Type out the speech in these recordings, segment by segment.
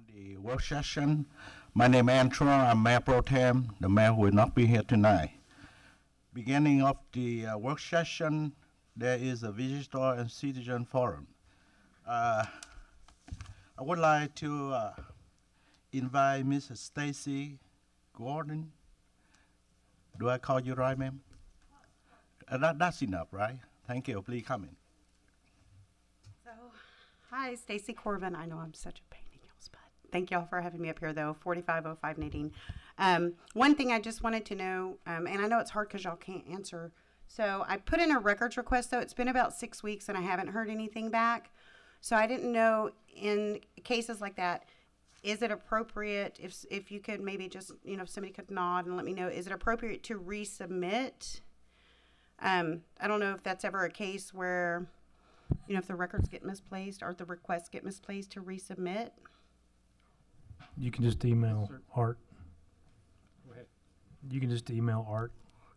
the work session. My name is Antron. I'm Mayor Pro Tem. The mayor will not be here tonight. Beginning of the work session, there is a visitor and citizen forum. I would like to invite Mrs. Stacy Gordon. Do I call you right, ma'am? That's enough, right? Thank you. Please come in. So, hi, Stacy Corbin. I know I'm such a pain in y'all's butt. Thank y'all for having me up here, though. 4505 Nadine. One thing I just wanted to know, and I know it's hard because y'all can't answer. So I put in a records request, though. It's been about 6 weeks, and I haven't heard anything back. So I didn't know, in cases like that, is it appropriate, if you could maybe just, if somebody could nod and let me know, is it appropriate to resubmit? I don't know if that's ever a case where, if the records get misplaced or the requests get misplaced, to resubmit. You can just email Art. Go ahead. You can just email Art.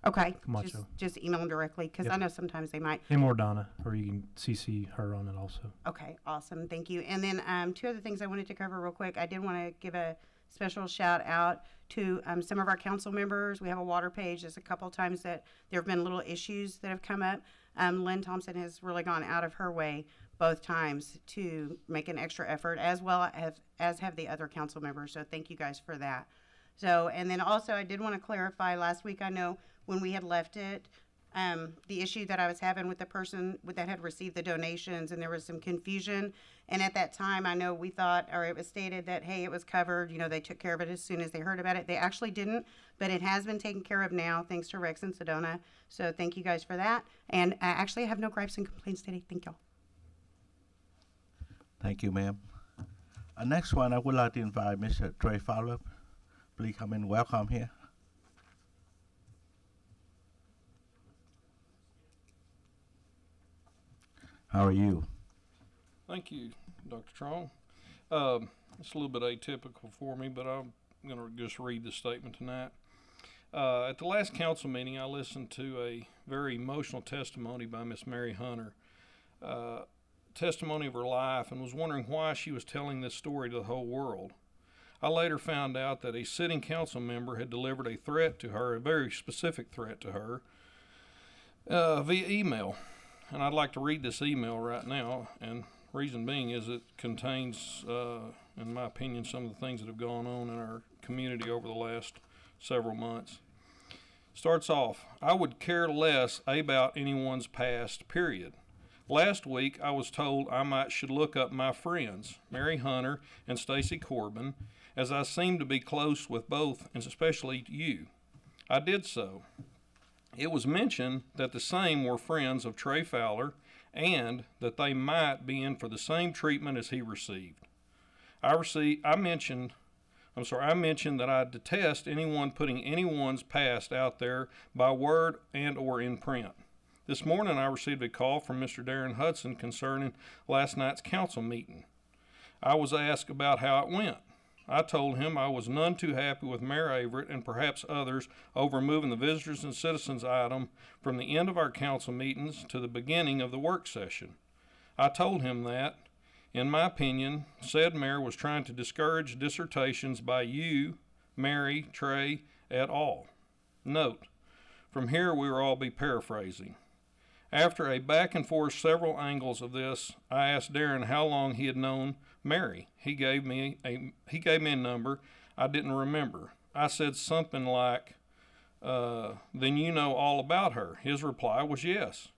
Okay, Camacho. just email them directly, because Yep. I know sometimes they might. Him or Donna, or you can CC her on it also. Okay, awesome, thank you. And then two other things I wanted to cover real quick. I did want to give a special shout out to some of our council members. We have a water page. There's a couple times that there have been little issues that have come up. Lynn Thompson has really gone out of her way both times to make an extra effort, as well as have the other council members. So thank you guys for that. So, and then also I did want to clarify, last week I know when we had left it, the issue that I was having with the person that had received the donations, and there was some confusion. And at that time, I know we thought, or it was stated that, hey, it was covered. They took care of it as soon as they heard about it. They actually didn't, but it has been taken care of now, thanks to Rex and Sedona. So thank you guys for that. And I actually have no gripes and complaints today. Thank y'all. Thank you, ma'am. Next one, I would like to invite Mr. Trey Fowler. Please come in. Welcome here. How are you? Thank you, Dr. Trong. It's a little bit atypical for me, but I'm going to just read the statement tonight. At the last council meeting, I listened to a very emotional testimony by Miss Mary Hunter, testimony of her life, and was wondering why she was telling this story to the whole world. I later found out that a sitting council member had delivered a threat to her, a very specific threat to her, via email. And I'd like to read this email right now, and reason being is it contains, in my opinion, some of the things that have gone on in our community over the last several months. Starts off, I would care less about anyone's past, period. Last week, I was told should look up my friends, Mary Hunter and Stacy Corbin, as I seem to be close with both, and especially you. I did so. It was mentioned that the same were friends of Trey Fowler and that they might be in for the same treatment as he received. I mentioned that I detest anyone putting anyone's past out there by word and or in print. This morning I received a call from Mr. Darren Hudson concerning last night's council meeting. I was asked about how it went. I told him I was none too happy with Mayor Averett and perhaps others over moving the visitors and citizens item from the end of our council meetings to the beginning of the work session. I told him that, in my opinion, said mayor was trying to discourage dissertations by you, Mary, Trey, et al. Note, from here we will all be paraphrasing. After a back and forth several angles of this, I asked Darren how long he had known Mary. He gave me a number I didn't remember. I said something like, then you know all about her. His reply was yes,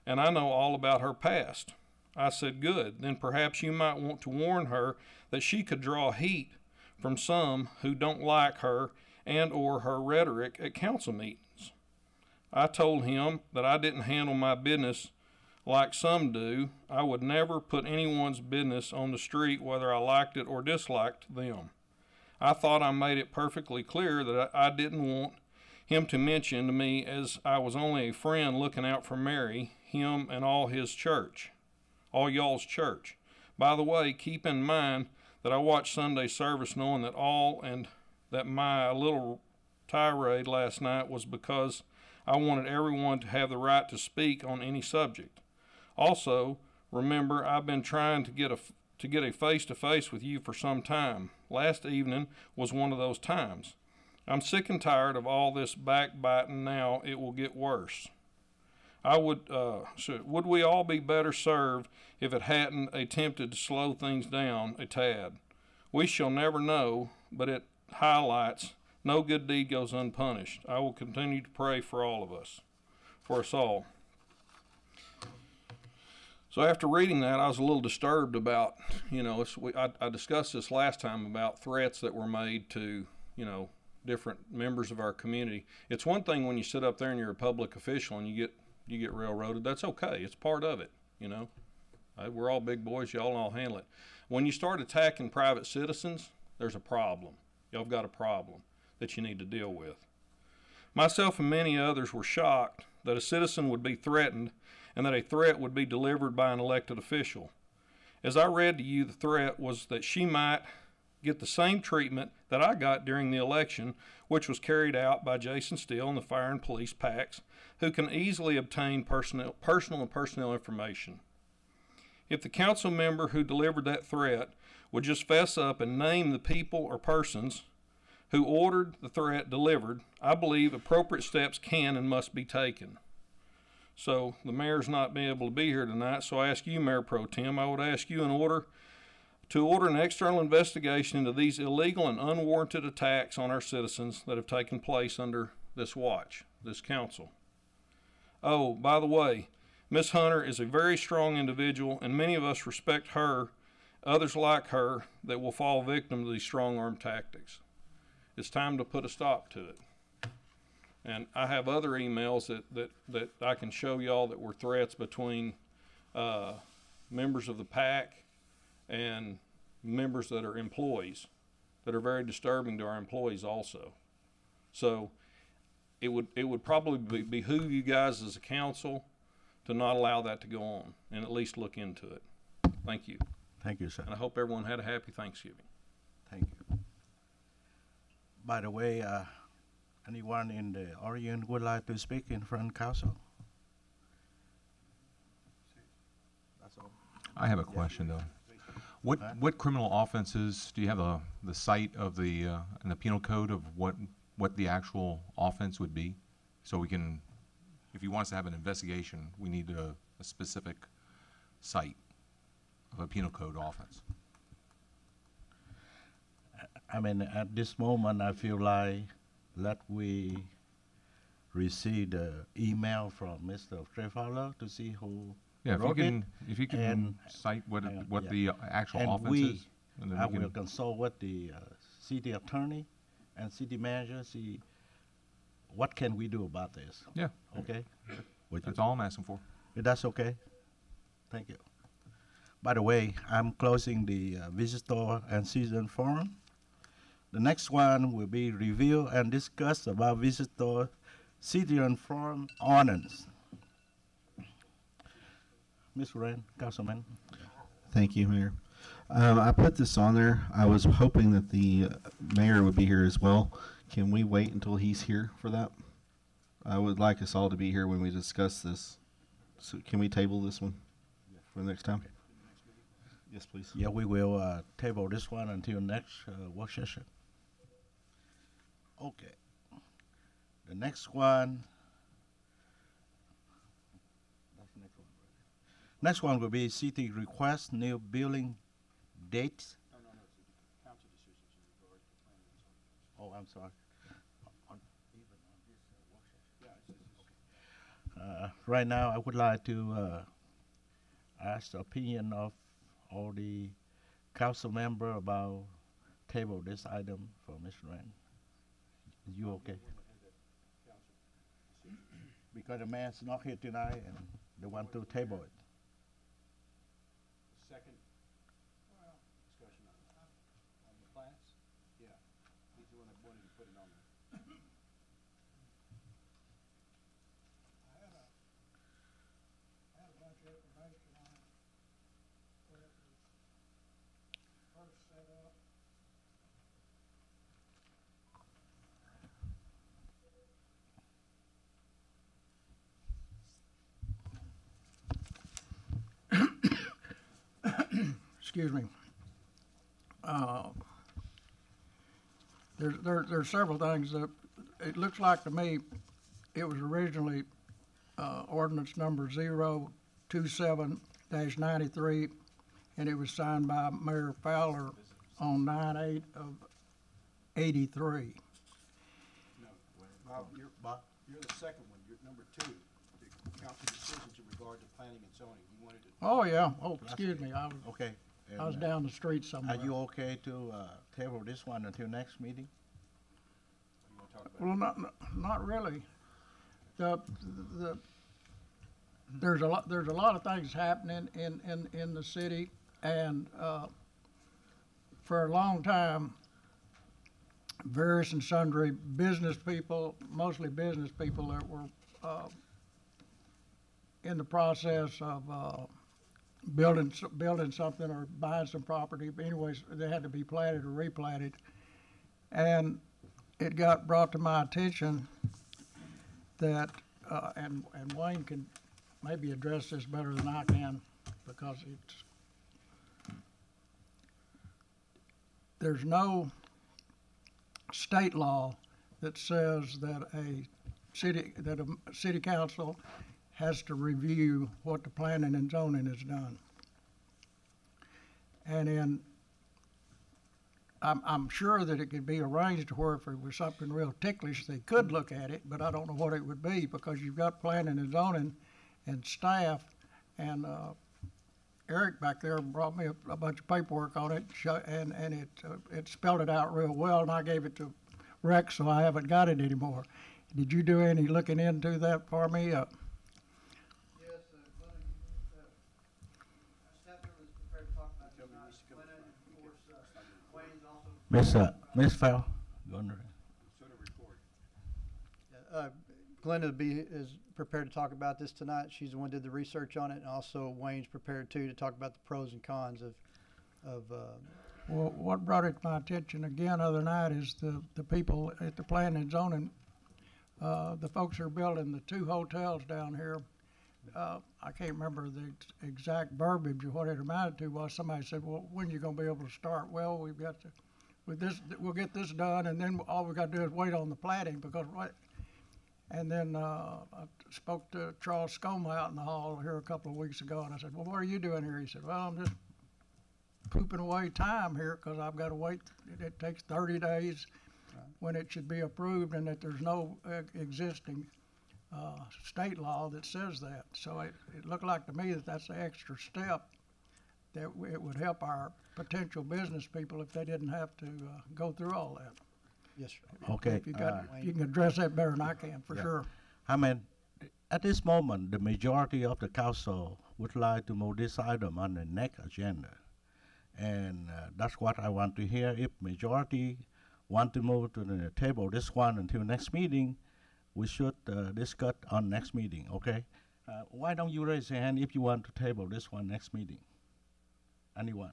and I know all about her past. I said, good, then perhaps you might want to warn her that she could draw heat from some who don't like her and or her rhetoric at council meetings. I told him that I didn't handle my business like some do. I would never put anyone's business on the street whether I liked it or disliked them. I thought I made it perfectly clear that I didn't want him to mention to me as I was only a friend looking out for Mary, him, and all y'all's church. By the way, keep in mind that I watched Sunday service knowing that my little tirade last night was because I wanted everyone to have the right to speak on any subject. Also, remember, I've been trying to get to get a face-to-face with you for some time. Last evening was one of those times. I'm sick and tired of all this backbiting. Now it will get worse. Would we all be better served if it hadn't attempted to slow things down a tad? We shall never know, but it highlights no good deed goes unpunished. I will continue to pray for all of us, for us all. So after reading that, I was a little disturbed about, I discussed this last time about threats that were made to, different members of our community. It's one thing when you sit up there and you're a public official and you get railroaded. That's okay. It's part of it, We're all big boys. Y'all all handle it. When you start attacking private citizens, there's a problem. Y'all got a problem that you need to deal with. Myself and many others were shocked that a citizen would be threatened and that a threat would be delivered by an elected official. As I read to you, the threat was that she might get the same treatment that I got during the election, which was carried out by Jason Steele and the fire and police PACs, who can easily obtain personal and personnel information. If the council member who delivered that threat would just fess up and name the people or persons who ordered the threat delivered, I believe appropriate steps can and must be taken. So the mayor's not being able to be here tonight, so I ask you, Mayor Pro Tem, I would ask you to order an external investigation into these illegal and unwarranted attacks on our citizens that have taken place under this watch, this council. Oh, by the way, Miss Hunter is a very strong individual, and many of us respect her, others like her, that will fall victim to these strong-arm tactics. It's time to put a stop to it. And I have other emails that I can show y'all that were threats between members of the PAC and members that are employees that are very disturbing to our employees also. So it would probably behoove you guys as a council to not allow that to go on and at least look into it. Thank you. Thank you, sir. And I hope everyone had a happy Thanksgiving. Thank you. By the way, anyone in the audience would like to speak in front of council? That's all. I have a question though. What criminal offenses do you have the site of the in the penal code of what the actual offense would be, so we can, if you want us to have an investigation, we need a specific site of a penal code offense. I mean, at this moment, I feel like we receive the email from Mr. Trefala to see who wrote it. If you can cite what yeah. the actual And offense is, and then I we can will consult with the city attorney and city manager, see what can we do about this. Yeah, Okay? that's all I'm asking for. If that's okay? Thank you. By the way, I'm closing the visitor and citizen forum. The next one will be review and discuss about visitor citizen forum ordinance. Ms. Wren, Councilman. Thank you, Mayor. I put this on there. I was hoping that the mayor would be here as well. Can we wait until he's here for that? I would like us all to be here when we discuss this. So can we table this one for the next time? Yes, please. Yeah, we will table this one until next work session. Okay. The next one. Next one will be city request new building dates. No, it's a council decisions in regard to planning. Oh, I'm sorry. Right now, I would like to ask the opinion of all the council member about table this item for Ms. Rand. Is you okay? Because the mayor's not here tonight and they want to table it. Second discussion on the plats? Yeah. He's the one that wanted to put it on there. I had a bunch of information on it where it was first set up. excuse me. There's several things that, it looks like to me, it was originally, ordinance number 027-93, and it was signed by Mayor Fowler on 9/8 of '83. Bob, you're the second one, you're number 2, the council decisions in regard to planning and zoning. You wanted to, Oh, yeah, excuse me, Okay. I was and, down the street somewhere. Are you okay to table this one until next meeting? you want to talk about? Well, not really. There's a lot of things happening in the city, and for a long time, various and sundry business people, mostly business people that were in the process of building something or buying some property. But anyways, they had to be platted or replatted, and it got brought to my attention that, and Wayne can maybe address this better than I can, because there's no state law that says that a city council has to review what the planning and zoning has done. And I'm sure that it could be arranged to where if it was something real ticklish, they could look at it, but I don't know what it would be, because you've got planning and zoning and staff, and Eric back there brought me a bunch of paperwork on it, and it spelled it out real well, and I gave it to Rex, so I haven't got it anymore. Did you do any looking into that for me? Yes, Glenn, staff member was prepared to talk about tonight. Glenn, and of course, Wayne's also. Miss Fell, go on. Sort of report. Glenda is prepared to talk about this tonight. She's the one who did the research on it, and also Wayne's prepared too to talk about the pros and cons of Well, what brought it to my attention again other night is the people at the planning and zoning, the folks who are building the 2 hotels down here. I can't remember the exact verbiage of what it amounted to. Was somebody said, "Well, when are you going to be able to start?" Well, we've got to, with this, we'll get this done, and then all we got to do is wait on the platting, because what. And then I spoke to Charles Scoma out in the hall here a couple of weeks ago, and I said, "Well, what are you doing here?" He said, "Well, I'm just pooping away time here, because I've got to wait. It takes 30 days when it should be approved, and that there's no existing state law that says that." So it looked like to me that that's the extra step that it would help our potential business people if they didn't have to go through all that. yes, sir. Okay. If you can address that better than I can, for Yeah. sure. I mean, at this moment, the majority of the council would like to move this item on the next agenda. And that's what I want to hear. If majority want to move to the table this one until next meeting, we should discuss on next meeting, okay? Why don't you raise your hand if you want to table this one next meeting? Anyone?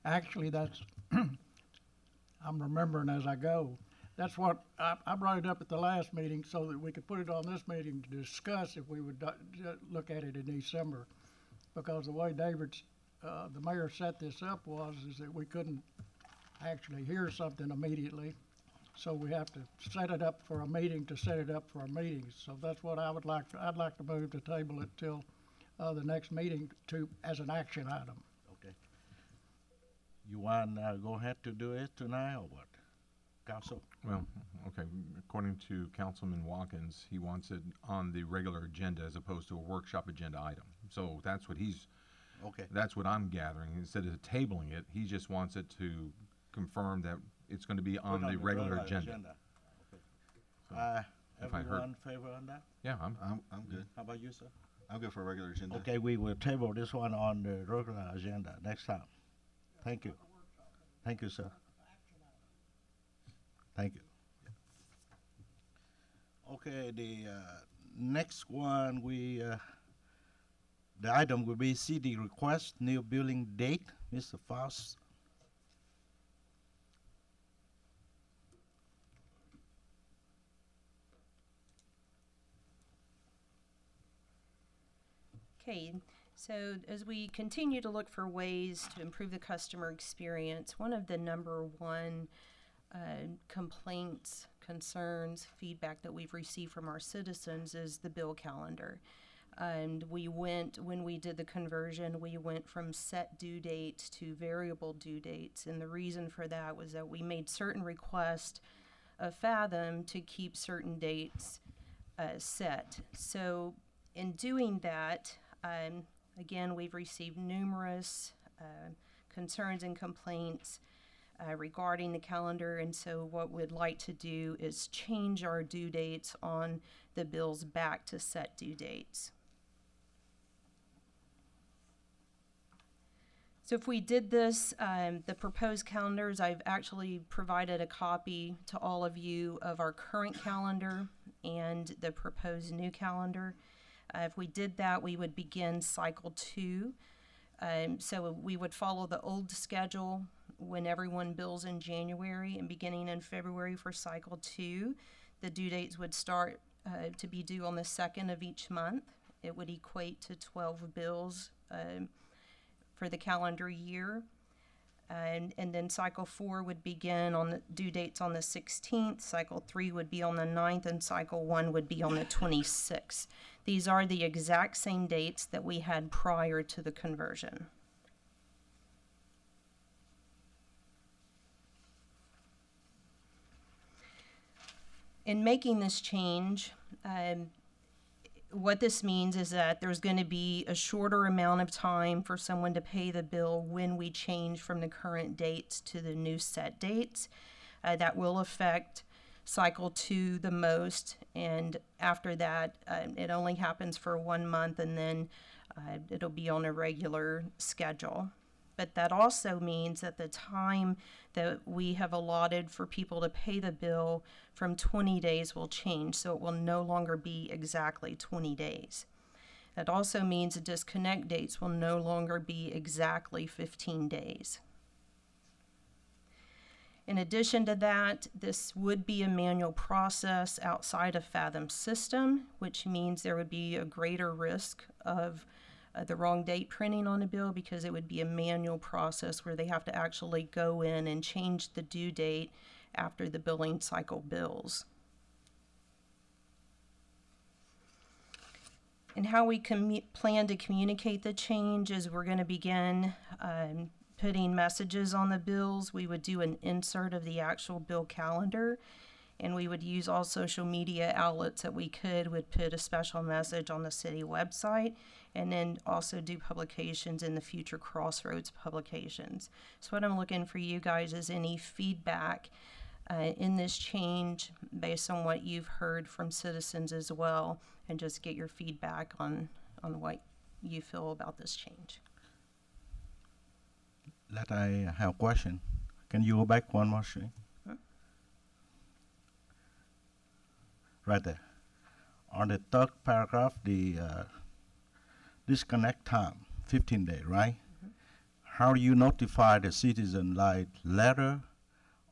Actually, that's, I'm remembering as I go. That's what, I brought it up at the last meeting so that we could put it on this meeting to discuss if we would look at it in December. Because the way David's, the mayor set this up is that we couldn't actually hear something immediately. So we have to set it up for a meeting to set it up for a meeting. So that's what I'd like to move to table it till the next meeting as an action item. Okay. You want go ahead to do it tonight or what? Council? Well, okay, according to Councilman Watkins, he wants it on the regular agenda as opposed to a workshop agenda item. So that's what Okay. that's what I'm gathering. Instead of tabling it, he just wants it to confirm that it's going to be on Put the regular agenda. Okay. So, if I heard- Everyone favor on that? Yeah, I'm good. How about you, sir? I'll go for a regular agenda. Okay, we will table this one on the regular agenda next time. Thank you. Thank you, sir. Thank you. Okay, the next one, the item will be CD request, new building date, Mr. Faust. Okay, So as we continue to look for ways to improve the customer experience, one of the number one complaints, concerns, feedback that we've received from our citizens is the bill calendar. And when we did the conversion, we went from set due dates to variable due dates. And the reason for that was that we made certain requests of Fathom to keep certain dates set. So in doing that, again, we've received numerous concerns and complaints regarding the calendar, and so what we'd like to do is change our due dates on the bills back to set due dates. So if we did this, the proposed calendars, I've actually provided a copy to all of you of our current calendar and the proposed new calendar. If we did that, we would begin cycle 2. So we would follow the old schedule when everyone bills in January, and beginning in February for cycle 2, the due dates would start to be due on the 2nd of each month. It would equate to 12 bills for the calendar year. And then cycle 4 would begin on the due dates on the 16th, cycle 3 would be on the 9th, and cycle 1 would be on the 26th. These are the exact same dates that we had prior to the conversion. In making this change, what this means is that there's going to be a shorter amount of time for someone to pay the bill when we change from the current dates to the new set dates. That will affect cycle 2 the most, and after that it only happens for 1 month, and then it'll be on a regular schedule. But that also means that the time that we have allotted for people to pay the bill from 20 days will change, so it will no longer be exactly 20 days. It also means the disconnect dates will no longer be exactly 15 days. In addition to that, this would be a manual process outside of Fathom's system, which means there would be a greater risk of the wrong date printing on a bill, because it would be a manual process where they have to actually go in and change the due date after the billing cycle bills. And how we plan to communicate the change is we're going to begin putting messages on the bills. We would do an insert of the actual bill calendar, and we would use all social media outlets that we could. Would put a special message on the city website, and then also do publications in the future Crossroads publications. So what I'm looking for you guys is any feedback in this change based on what you've heard from citizens as well, and just get your feedback on what you feel about this change. Let I have a question. Can you go back one more screen? Huh? Right there. On the third paragraph, the disconnect time, 15 days, right? Mm-hmm. How do you notify the citizen, like letter,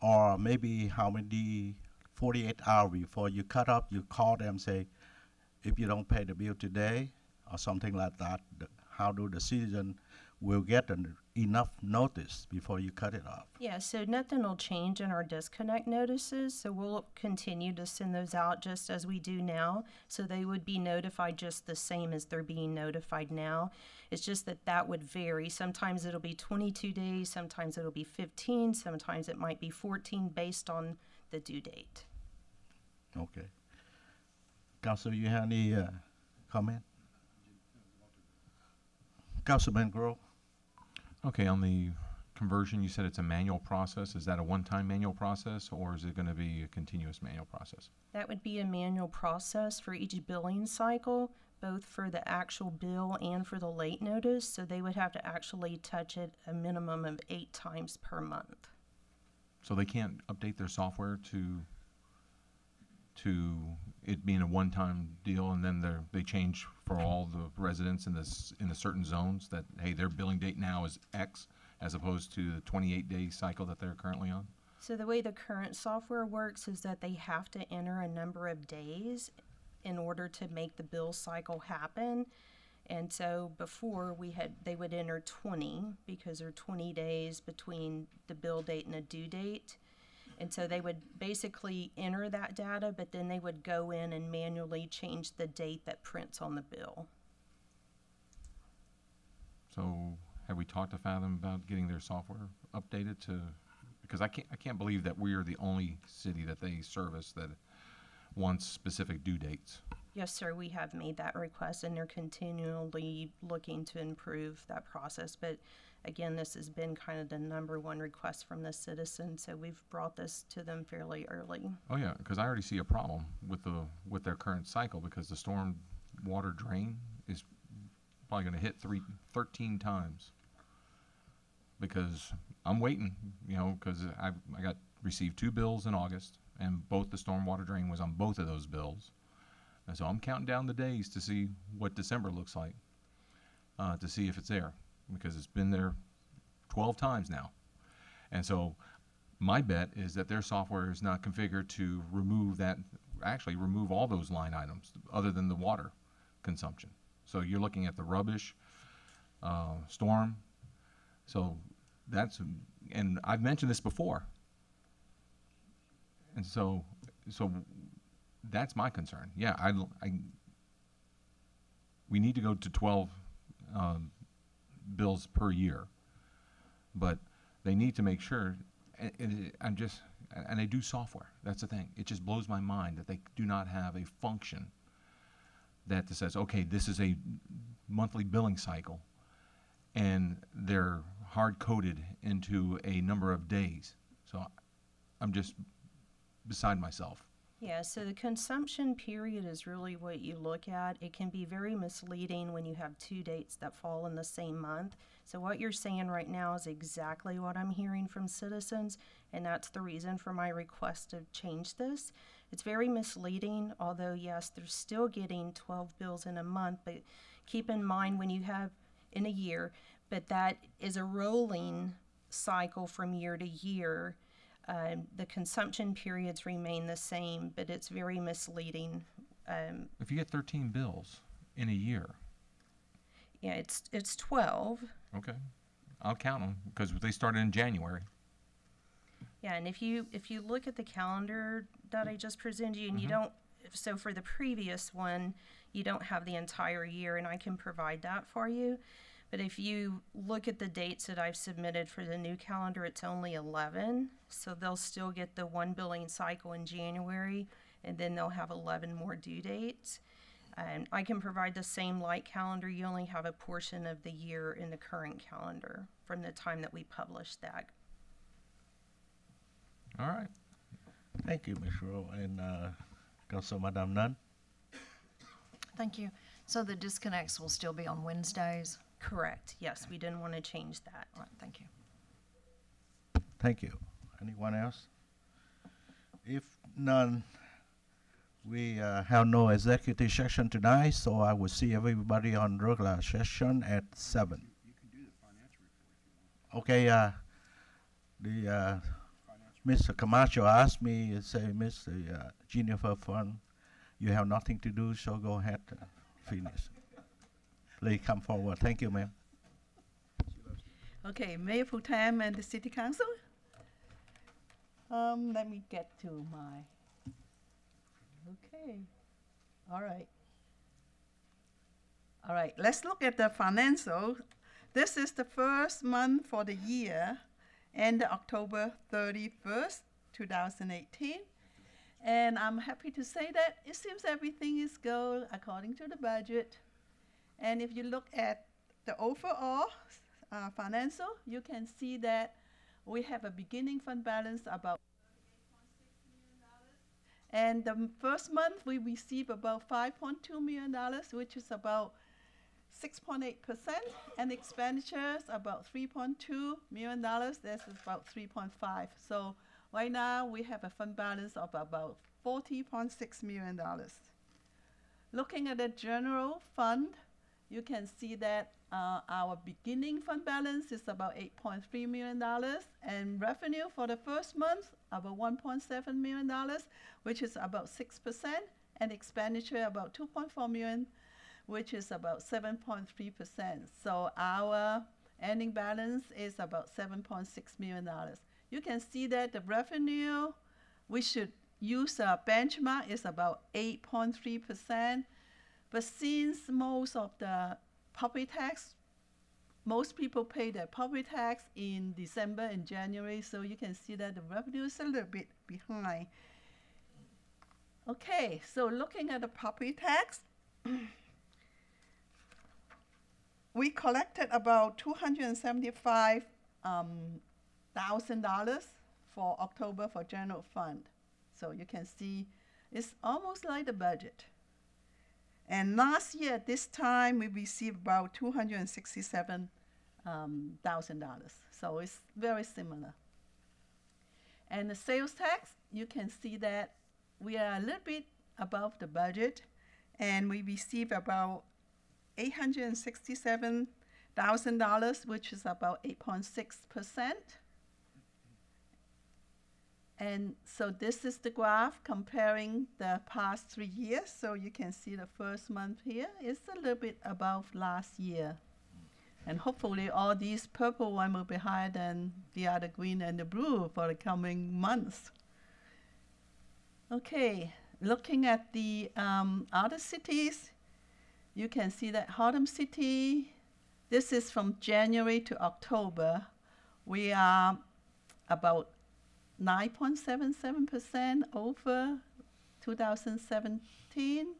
or maybe how many 48 hours before you cut off, you call them, say, if you don't pay the bill today, or something like that, how do the citizen will get enough notice before you cut it off? Yeah, so nothing will change in our disconnect notices, so we'll continue to send those out just as we do now, so they would be notified just the same as they're being notified now. It's just that that would vary. Sometimes it'll be 22 days, sometimes it'll be 15, sometimes it might be 14 based on the due date. Okay. Council, you have any comment? Councilman Grove? Okay, on the conversion, you said it's a manual process. Is that a one-time manual process, or is it going to be a continuous manual process? That would be a manual process for each billing cycle, both for the actual bill and for the late notice, so they would have to actually touch it a minimum of 8 times per month. So they can't update their software to it being a one-time deal, and then they change for all the residents in the certain zones that, hey, their billing date now is X, as opposed to the 28-day cycle that they're currently on? So the way the current software works is that they have to enter a number of days in order to make the bill cycle happen. And so before they would enter 20 because there are 20 days between the bill date and a due date. And so they would basically enter that data, but then they would go in and manually change the date that prints on the bill. So have we talked to Fathom about getting their software updated to, because I can't believe that we are the only city that they service that wants specific due dates. Yes, sir, we have made that request, and they're continually looking to improve that process. But again, this has been kind of the #1 request from the citizens, so we've brought this to them fairly early. Oh yeah, because I already see a problem with their current cycle, because the storm water drain is probably going to hit 13 times. Because I'm waiting, you know, because I received 2 bills in August, and both the storm water drain was on both of those bills. And so I'm counting down the days to see what December looks like, to see if it's there, because it's been there 12 times now. And so my bet is that their software is not configured to remove all those line items other than the water consumption. So you're looking at the rubbish, storm. So and I've mentioned this before. And so that's my concern. Yeah, we need to go to 12 bills per year, but they need to make sure. And they do software. That's the thing. It just blows my mind that they do not have a function that says, okay, this is a monthly billing cycle, and they're hard-coded into a number of days. So I'm just beside myself. Yeah, so the consumption period is really what you look at. It can be very misleading when you have 2 dates that fall in the same month. So what you're saying right now is exactly what I'm hearing from citizens, and that's the reason for my request to change this. It's very misleading, although yes, they're still getting 12 bills in a month, but keep in mind when you have in a year, but that is a rolling cycle from year to year. The consumption periods remain the same, but it's very misleading. If you get 13 bills in a year. Yeah, it's 12. Okay, I'll count them because they started in January. Yeah, and if you look at the calendar that I just presented you, and you don't, so for the previous one, you don't have the entire year, and I can provide that for you. But if you look at the dates that I've submitted for the new calendar, it's only 11. So they'll still get the 1 billing cycle in January, and then they'll have 11 more due dates. And I can provide the same light calendar. You only have a portion of the year in the current calendar from the time that we published that. All right. Thank you, Ms. Rowe. And Council Madam Nunn? Thank you. So the disconnects will still be on Wednesdays? Correct. Yes, we didn't want to change that. All right, thank you. Thank you. Anyone else? If none, we have no executive session tonight, so I will see everybody on regular session at 7. You can do the financial report if you want. Okay, Mr. Camacho asked me, say, Mr. Jennifer Fund, you have nothing to do, so go ahead and finish. Please come forward. Thank you, ma'am. Okay, Mayor Pro Tem and the City Council. Let me get to my, okay, all right. All right, let's look at the financial. This is the first month for the year, end October 31st, 2018. And I'm happy to say that it seems everything is going according to the budget. And if you look at the overall financial, you can see that we have a beginning fund balance about $38.6 million. And the first month we receive about $5.2 million, which is about 6.8%, and expenditures about $3.2 million. This is about 3.5. So right now we have a fund balance of about $40.6 million. Looking at the general fund, you can see that our beginning fund balance is about $8.3 million, and revenue for the first month about $1.7 million, which is about 6%, and expenditure about $2.4 million, which is about 7.3%. So our ending balance is about $7.6 million. You can see that the revenue, we should use a benchmark, is about 8.3%. But since most of the property tax, most people pay their property tax in December and January, so you can see that the revenue is a little bit behind. Okay, so looking at the property tax, we collected about $275,000 for October for general fund. So you can see it's almost like the budget. And last year at this time, we received about $267,000. So it's very similar. And the sales tax, you can see that we are a little bit above the budget, and we received about $867,000, which is about 8.6%. And so this is the graph comparing the past 3 years. So you can see the first month here is a little bit above last year. And hopefully all these purple one will be higher than the other green and the blue for the coming months. Okay, looking at the other cities, you can see that Haltom City, this is from January to October. We are about 9.77% over 2017.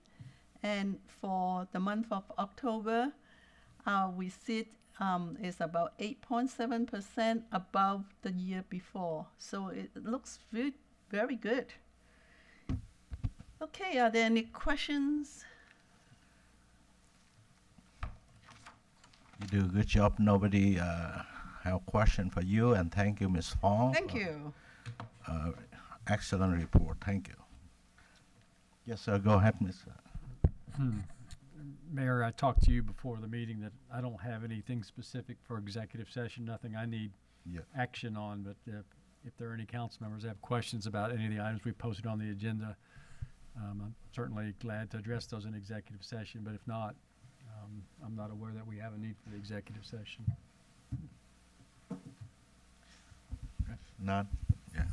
And for the month of October, our receipt is about 8.7% above the year before. So it looks very good. Okay, are there any questions? You do a good job. Nobody have a question for you, and thank you, Ms. Fong. Thank you. Excellent report. Thank you. Yes, sir. Go ahead, Ms. Mayor, I talked to you before the meeting that I don't have anything specific for executive session, nothing I need action on, but if there are any council members that have questions about any of the items we posted on the agenda, I'm certainly glad to address those in executive session, but if not, I'm not aware that we have a need for the executive session. None? Yeah.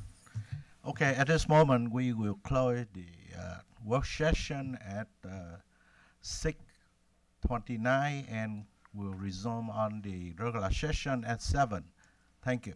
Okay, at this moment, we will close the work session at 6:29, and we'll resume on the regular session at 7. Thank you.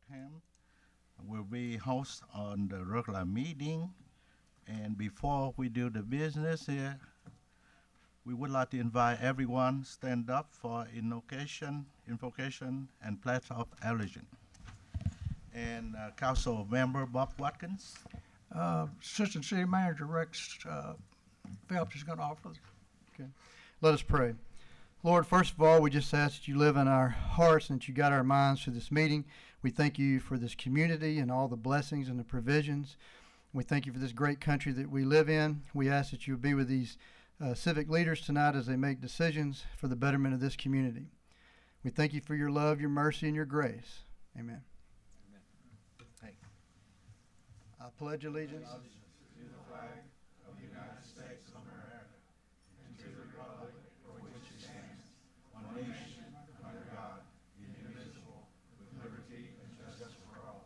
Brookham will be host on the regular meeting. And before we do the business here, we would like to invite everyone stand up for invocation, and pledge of allegiance. And Council Member Bob Watkins. Assistant City Manager Rex Phelps is going to offer. Okay. Let us pray. Lord, first of all, we just ask that you live in our hearts and that you guide our minds through this meeting. We thank you for this community and all the blessings and the provisions. We thank you for this great country that we live in. We ask that you be with these civic leaders tonight as they make decisions for the betterment of this community. We thank you for your love, your mercy, and your grace. Amen. Thank you. I pledge allegiance To the flag of the United States of America and to the republic for which it stands, one nation, under God, indivisible, with liberty and justice for all.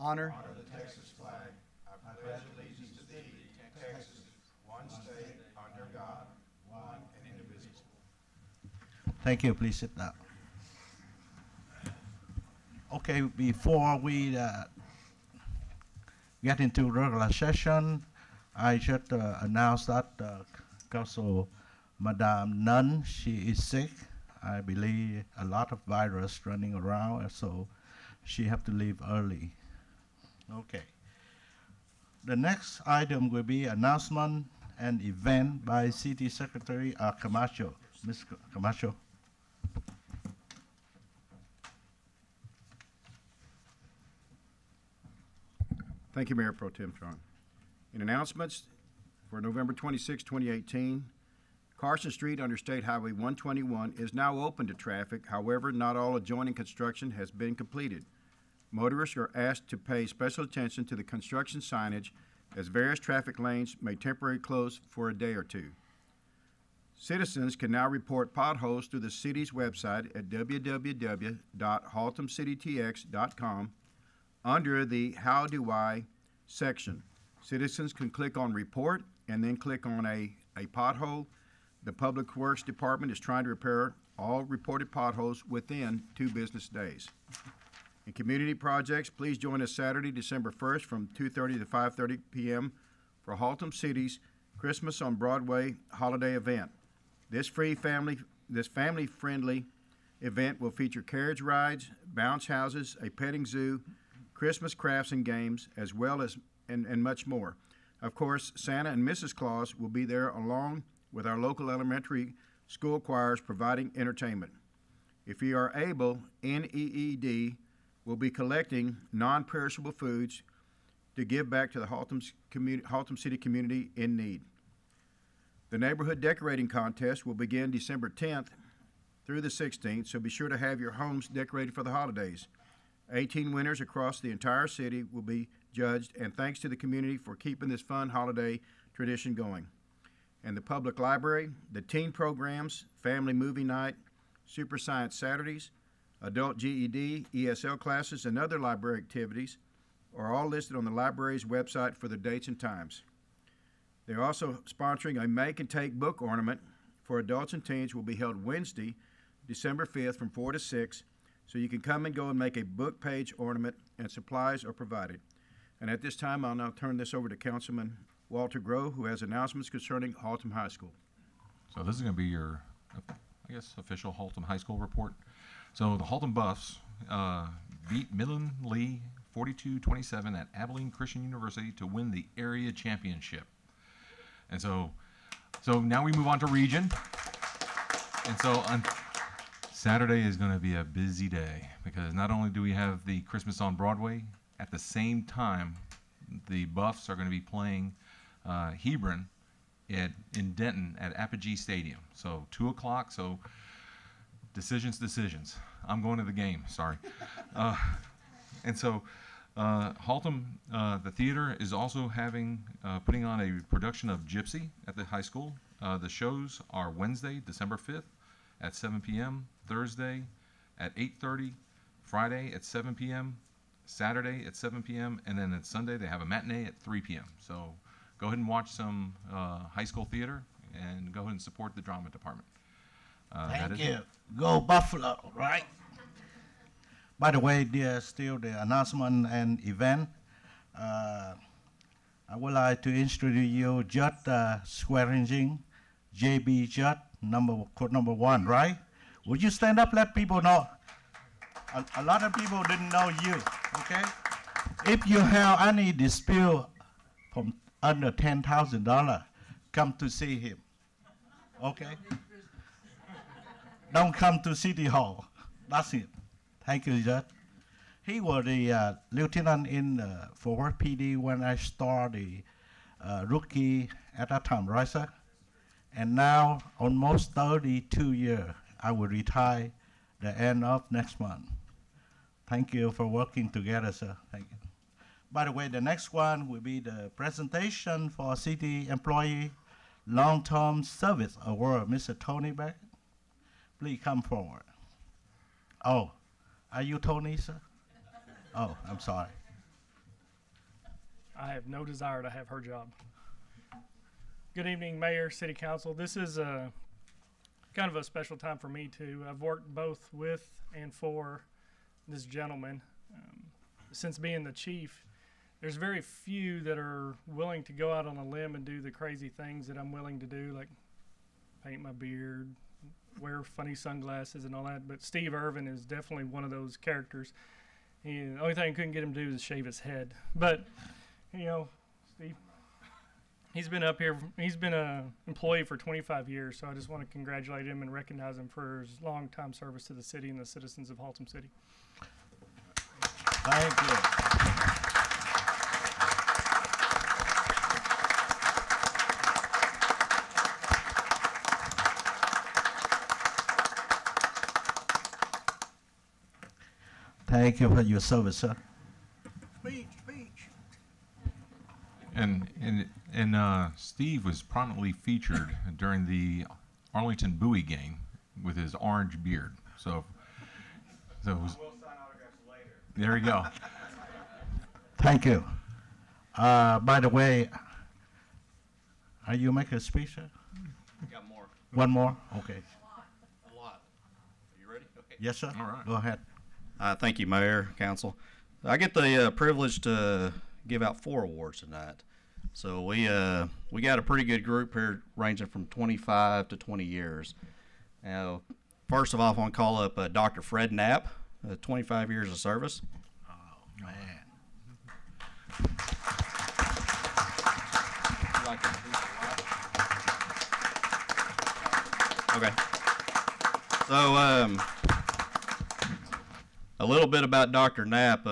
honor, Honor the Texas flag. I pledge allegiance to thee, Texas, one state, under God, one and indivisible. Thank you. Please sit down. Okay, before we get into regular session, I should announce that Council Madame Nunn, she is sick. I believe a lot of virus running around, so she have to leave early. Okay. The next item will be announcement and event by City Secretary Camacho. Ms. Camacho. Thank you, Mayor Pro Tem Tron. In announcements for November 26, 2018, Carson Street under State Highway 121 is now open to traffic. However, not all adjoining construction has been completed. Motorists are asked to pay special attention to the construction signage as various traffic lanes may temporarily close for a day or two. Citizens can now report potholes through the city's website at www.haltomcitytx.com under the How Do I section. Citizens can click on Report and then click on a pothole. The Public Works Department is trying to repair all reported potholes within 2 business days. In community projects, please join us Saturday, December 1st from 2:30 to 5:30 p.m. for Haltom City's Christmas on Broadway holiday event. This family-friendly event will feature carriage rides, bounce houses, a petting zoo, Christmas crafts and games, as well as and much more. Of course, Santa and Mrs. Claus will be there along with our local elementary school choirs providing entertainment. If you are able, NEED will be collecting non-perishable foods to give back to the Haltom City community in need. The neighborhood decorating contest will begin December 10th through the 16th, so be sure to have your homes decorated for the holidays. 18 winners across the entire city will be judged, and thanks to the community for keeping this fun holiday tradition going. And the public library, the teen programs, family movie night, Super Science Saturdays, adult GED, ESL classes, and other library activities are all listed on the library's website for the dates and times. They're also sponsoring a Make and Take book ornament for adults and teens will be held Wednesday, December 5th from 4 to 6, so you can come and go and make a book page ornament, and supplies are provided. And at this time, I'll now turn this over to Councilman Walter Grove, who has announcements concerning Haltom High School. So this is going to be your, I guess, official Haltom High School report. So the Haltom Buffs beat Midland Lee 42-27 at Abilene Christian University to win the area championship. And so now we move on to region. And so on Saturday is going to be a busy day because not only do we have the Christmas on Broadway, at the same time the Buffs are going to be playing Hebron in Denton at Apogee Stadium. So 2 o'clock. So decisions. I'm going to the game. Sorry. And so Haltom, the theater is also putting on a production of Gypsy at the high school. The shows are Wednesday, December 5th at 7 p.m., Thursday at 8:30, Friday at 7 p.m., Saturday at 7 p.m., and then at Sunday they have a matinee at 3 p.m. So go ahead and watch some high school theater and go ahead and support the drama department. Thank you. Go Buffalo, right? By the way, there's still the announcement and event. I would like to introduce you Judge Swearingen, JB Judge, code number 1, right? Would you stand up, let people know? A lot of people didn't know you, okay? If you have any dispute from under $10,000, come to see him, okay? Don't come to City Hall. That's it. Thank you, Judge. He was the lieutenant in Fort Worth PD when I started rookie at that time, right, sir? And now, almost 32 years, I will retire the end of next month. Thank you for working together, sir. Thank you. By the way, the next one will be the presentation for City Employee Long-Term Service Award, Mr. Tony Beckett. Please come forward. Oh, are you Tony, sir? Oh, I'm sorry. I have no desire to have her job. Good evening, Mayor, City Council. This is kind of a special time for me too. I've worked both with and for this gentleman. Since being the chief, there's very few that are willing to go out on a limb and do the crazy things that I'm willing to do, like paint my beard, wear funny sunglasses and all that. But Steve Irvin is definitely one of those characters. The only thing I couldn't get him to do is shave his head. But, you know, Steve, he's been up here, he's been an employee for 25 years, so I just want to congratulate him and recognize him for his long-time service to the city and the citizens of Haltom City. Thank you. Thank you for your service, sir. Speech. And Steve was prominently featured during the Arlington Bowie game with his orange beard. So it was, we'll sign autographs later. There you go. Thank you. By the way, are you making a speech, sir? Got more. One more? Okay. A lot. Are you ready? Okay. Yes, sir. All right. Go ahead. Thank you, Mayor, Council. I get the privilege to give out 4 awards tonight. So we got a pretty good group here, ranging from 25 to 20 years. Now, first of all, I want to call up Dr. Fred Knapp, 25 years of service. Oh, man. Okay. So, a little bit about Dr. Knapp.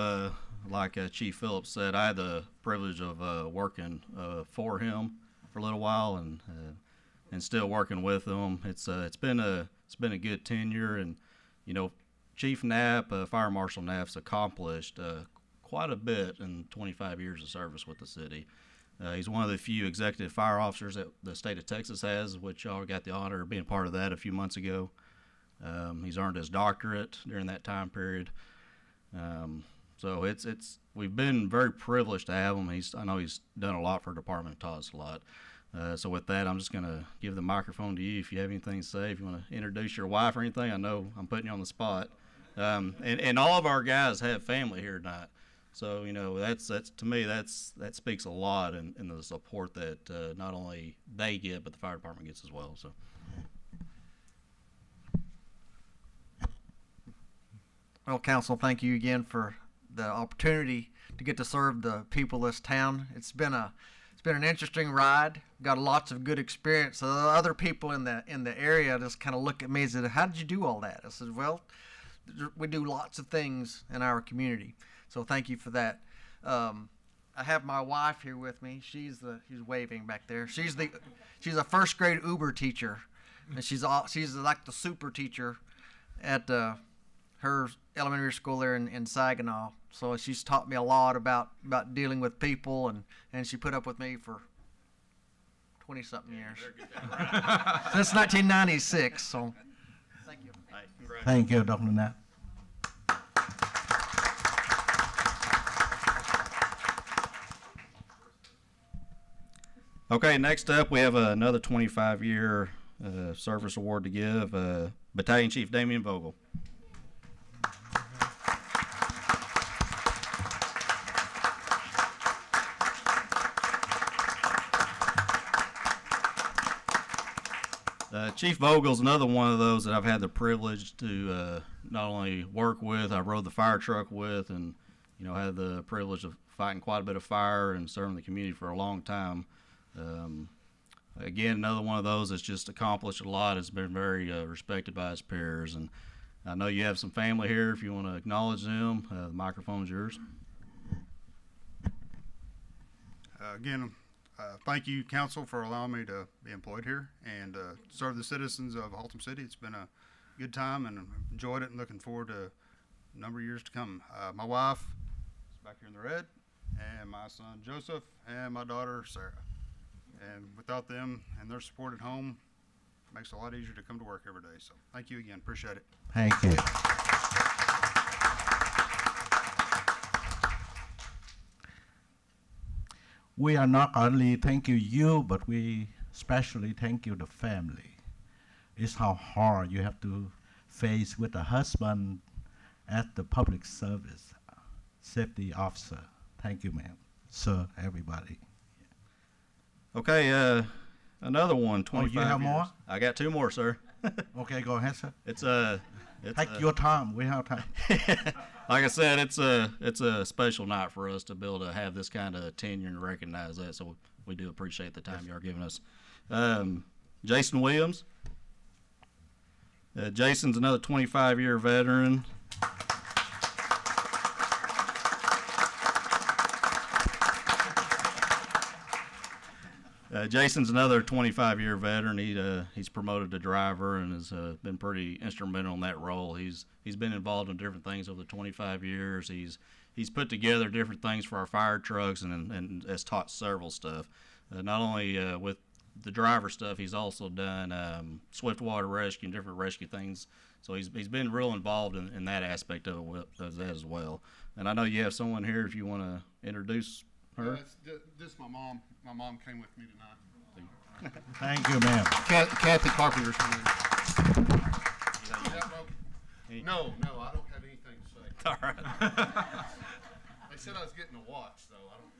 Like Chief Phillips said, I had the privilege of working for him for a little while, and still working with him. It's been a good tenure, and you know, Chief Knapp, Fire Marshal Knapp's accomplished quite a bit in 25 years of service with the city. He's one of the few executive fire officers that the state of Texas has, which y'all got the honor of being part of that a few months ago. He's earned his doctorate during that time period. So we've been very privileged to have him. I know he's done a lot for the department, taught us a lot. So with that, I'm just going to give the microphone to you if you have anything to say. If you want to introduce your wife or anything, I know I'm putting you on the spot. And all of our guys have family here tonight. So, you know, that's to me, that speaks a lot in the support that not only they get, but the fire department gets as well. So. Well, Council, thank you again for the opportunity to get to serve the people of this town. It's been an interesting ride. Got lots of good experience. So other people in the area just kind of look at me and say, "How did you do all that?" I said, "Well, we do lots of things in our community." So thank you for that. I have my wife here with me. She's waving back there. She's a first grade Uber teacher, and she's like the super teacher at her elementary school there in Saginaw. So she's taught me a lot about dealing with people, and she put up with me for 20-something years. Since 1996, so thank you. Thank you, Dr. Knapp. Okay, next up we have another 25-year service award to give, Battalion Chief Damian Vogel. Chief Vogel's another one of those that I've had the privilege to not only work with, I rode the fire truck with, and had the privilege of fighting quite a bit of fire and serving the community for a long time. Again, another one of those that's just accomplished a lot. Has been very respected by his peers, and I know you have some family here. If you want to acknowledge them, the microphone's yours. Again, thank you, council, for allowing me to be employed here and serve the citizens of Haltom City. It's been a good time and I've enjoyed it, and looking forward to a number of years to come. My wife is back here in the red, and my son Joseph, and my daughter Sarah. And without them and their support at home, it makes it a lot easier to come to work every day. So thank you again. Appreciate it. Thank you. We are not only thank you, but we especially thank you the family. It's how hard you have to face with a husband at the public service, safety officer. Thank you, ma'am. Sir, everybody. Okay, another one, 25 you have years. more? I got 2 more, sir. Okay, go ahead, sir. Take your time. We have time. Like I said, it's a special night for us to be able to have this kind of tenure and recognize that. So we do appreciate the time you are giving us. Jason Williams. Jason's another 25-year veteran. Jason's another 25-year veteran. He's promoted to driver and has been pretty instrumental in that role. He's been involved in different things over the 25 years. He's put together different things for our fire trucks and has taught several stuff. Not only with the driver stuff, he's also done swift water rescue and different rescue things. So he's been real involved in that aspect of that as well. And I know you have someone here if you want to introduce her. This is my mom. My mom came with me tonight. Thank you, ma'am. Kathy Carpenter's here. No, I don't have anything to say. All right. They said I was getting a watch, so I don't.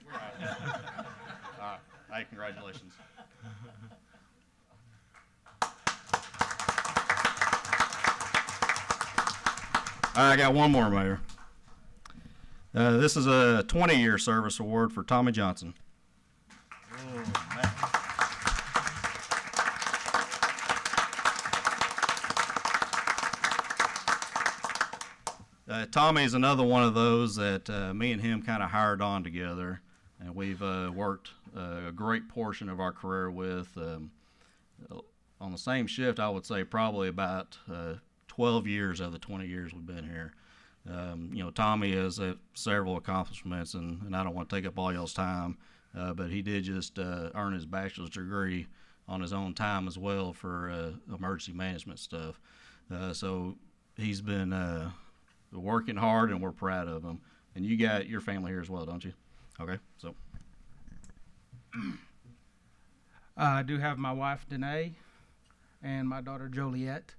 All right. Hey, congratulations. All right, I got one more, Mayor. This is a 20-year service award for Tommy Johnson. Tommy is another one of those that me and him kind of hired on together, and we've worked a great portion of our career with. On the same shift, I would say probably about 12 years of the 20 years we've been here. Tommy has several accomplishments, and I don't want to take up all y'all's time, but he did just earn his bachelor's degree on his own time as well for emergency management stuff. So he's been working hard, and we're proud of him. And you got your family here as well, don't you? Okay, so. I do have my wife, Danae, and my daughter, Joliet.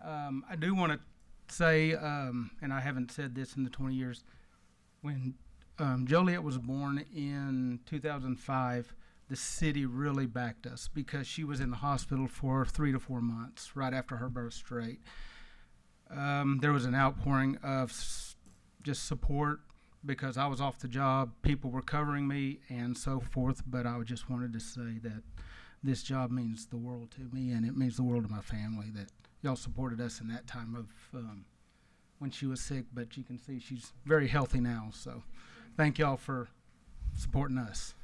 I do want to say, and I haven't said this in the 20 years, when Joliet was born in 2005, the city really backed us because she was in the hospital for 3 to 4 months right after her birth straight. There was an outpouring of just support because I was off the job, people were covering me and so forth, but I just wanted to say that this job means the world to me, and it means the world to my family, that y'all supported us in that time of when she was sick, but you can see she's very healthy now, so thank y'all for supporting us.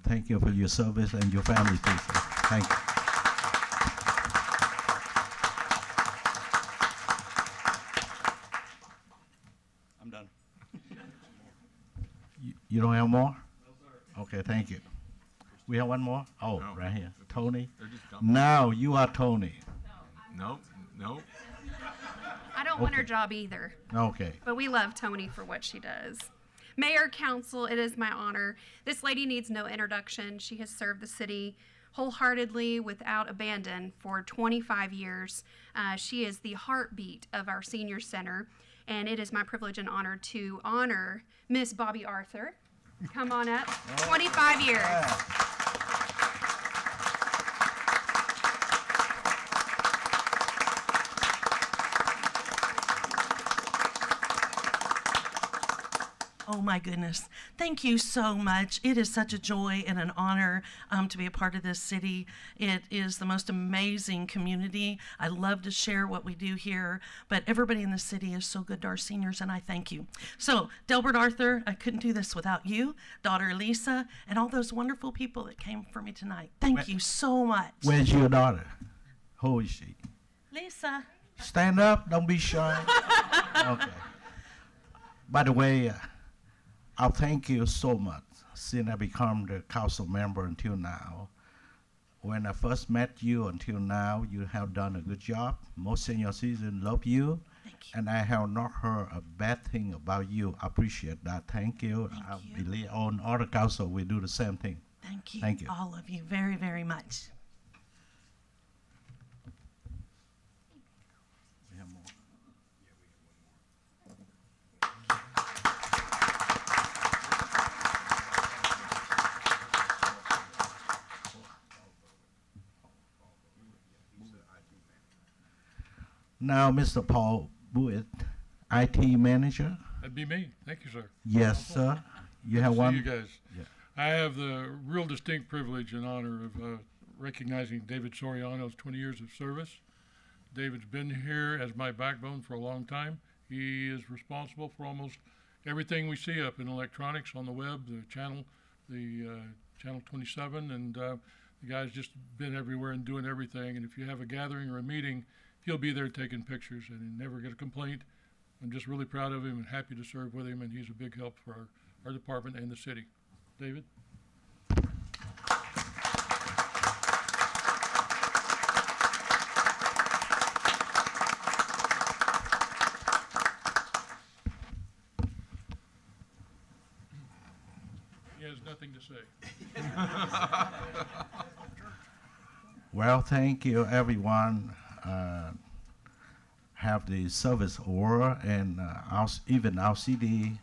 Thank you for your service and your family, too. Thank you. I'm done. You don't have more? No, sir. Okay, thank you. We have one more? Oh, no. Right here. Tony. Now you are Tony. No. I don't want her job either. Okay. But we love Tony for what she does. Mayor, council, it is my honor. This lady needs no introduction. She has served the city wholeheartedly without abandon for 25 years. She is the heartbeat of our senior center, and it is my privilege and honor to honor Miss Bobby Arthur. Come on up. 25 years. Oh my goodness. Thank you so much. It is such a joy and an honor to be a part of this city. It is the most amazing community. I love to share what we do here, but everybody in the city is so good to our seniors, and I thank you. So, Delbert Arthur, I couldn't do this without you, daughter Lisa, and all those wonderful people that came for me tonight. Thank you so much. Where's your daughter? Who is she? Lisa. Stand up. Don't be shy. Okay. By the way, I thank you so much since I become the council member until now. When I first met you until now, you have done a good job. Most senior citizens love you. Thank you. And I have not heard a bad thing about you. I appreciate that. Thank you. I believe on other council we do the same thing. Thank you. Thank you. All of you very, very much. Now, Mr. Paul Buitt, IT manager. That'd be me. Thank you, sir. Yes, sir. You have Good to one. see you guys. Yeah. I have the real distinct privilege and honor of recognizing David Soriano's 20 years of service. David's been here as my backbone for a long time. He is responsible for almost everything we see up in electronics on the web, the channel 27, and the guy's just been everywhere and doing everything. And if you have a gathering or a meeting, he'll be there taking pictures and never get a complaint. I'm just really proud of him and happy to serve with him, and he's a big help for our department and the city. David? He has nothing to say. Well, thank you, everyone. Have the service award, and even our city,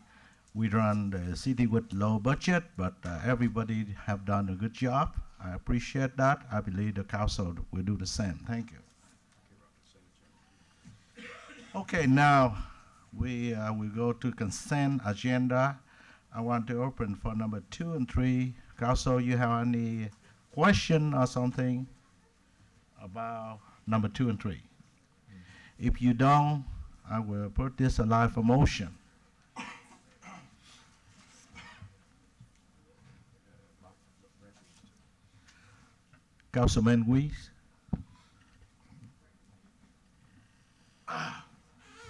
we run the city with low budget, but everybody have done a good job. I appreciate that. I believe the council will do the same. Thank you. Okay, now we will go to consent agenda. I want to open for number 2 and 3. Council, you have any question or something about number 2 and 3? If you don't, I will put this alive for motion. Councilman Weiss.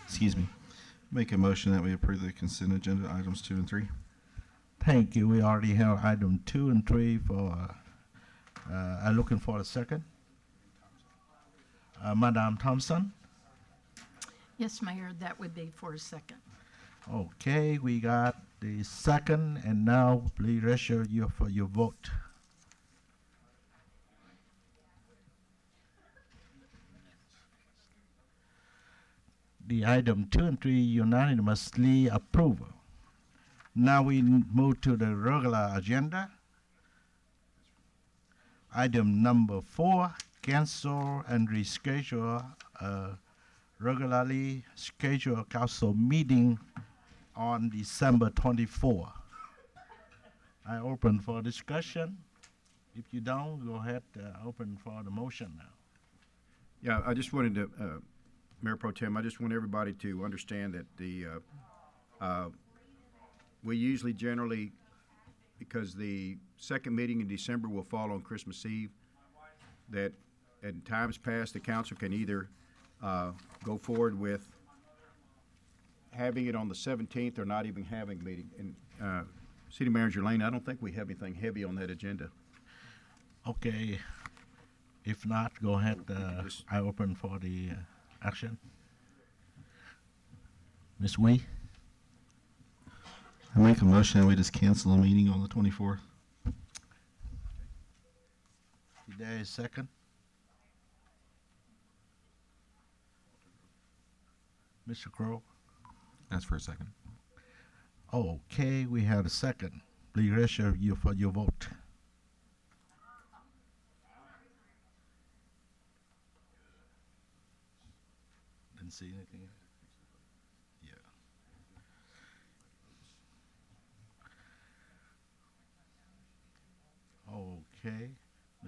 Excuse me. Make a motion that we approve the consent agenda items 2 and 3. Thank you. We already have item 2 and 3 for, I'm looking for a second. Madam Thompson. Yes, Mayor, that would be for a second. Okay, we got the second, and now please register for your vote. The item 2 and 3 unanimously approved. Now we move to the regular agenda. Item number 4, cancel and reschedule regularly scheduled council meeting on December 24. I open for discussion. If you don't, go ahead, open for the motion now. Yeah, I just wanted to, Mayor Pro Tem, I just want everybody to understand that we usually generally, because the second meeting in December will fall on Christmas Eve, that in times past, the council can either go forward with having it on the 17th or not even having a meeting. And City Manager Lane, I don't think we have anything heavy on that agenda. Okay. If not, go ahead. I open for the action. Ms. Wee? I make a motion that we just cancel the meeting on the 24th. Is there a second? Mr. Crowe? That's for a second. Okay, we have a second. Please register you for your vote. Didn't see anything. Yeah.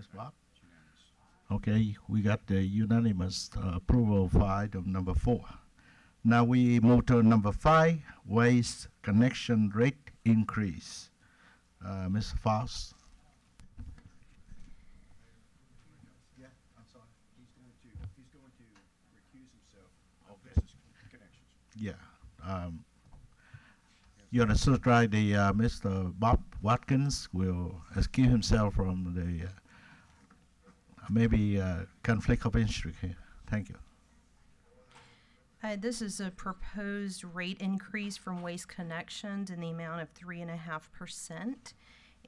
Ms. Bob? Okay, we got the unanimous approval for item number 4. Now we move to number 5, waste connection rate increase. Mr. Faust? Yeah, I'm sorry. He's going to recuse himself of business connections. Yeah. You understood right, the Mr. Bob Watkins will excuse himself from the maybe conflict of interest here. Thank you. This is a proposed rate increase from Waste Connections in the amount of 3.5%.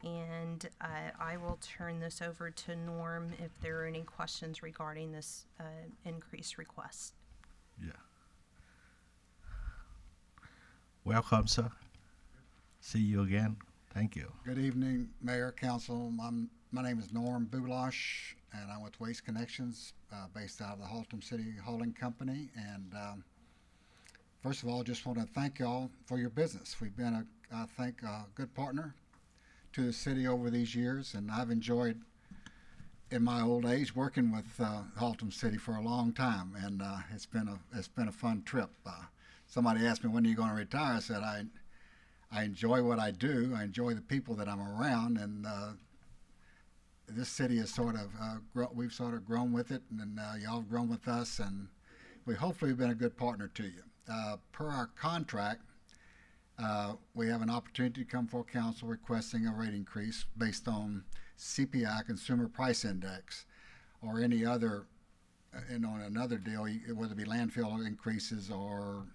And I will turn this over to Norm if there are any questions regarding this increase request. Yeah. Welcome, sir. See you again. Thank you. Good evening, Mayor, Council. My name is Norm Boulash, and I'm with Waste Connections, based out of the Haltom City Hauling Company. And first of all, just want to thank y'all for your business. We've been, I think, a good partner to the city over these years, and I've enjoyed, in my old age, working with Haltom City for a long time, and it's been a fun trip. Somebody asked me, when are you going to retire? I said, I enjoy what I do. I enjoy the people that I'm around, and this city is we've sort of grown with it, and y'all have grown with us, and we hopefully have been a good partner to you. Per our contract, we have an opportunity to come before council requesting a rate increase based on CPI, Consumer Price Index, or any other, and on another deal, whether it be landfill increases or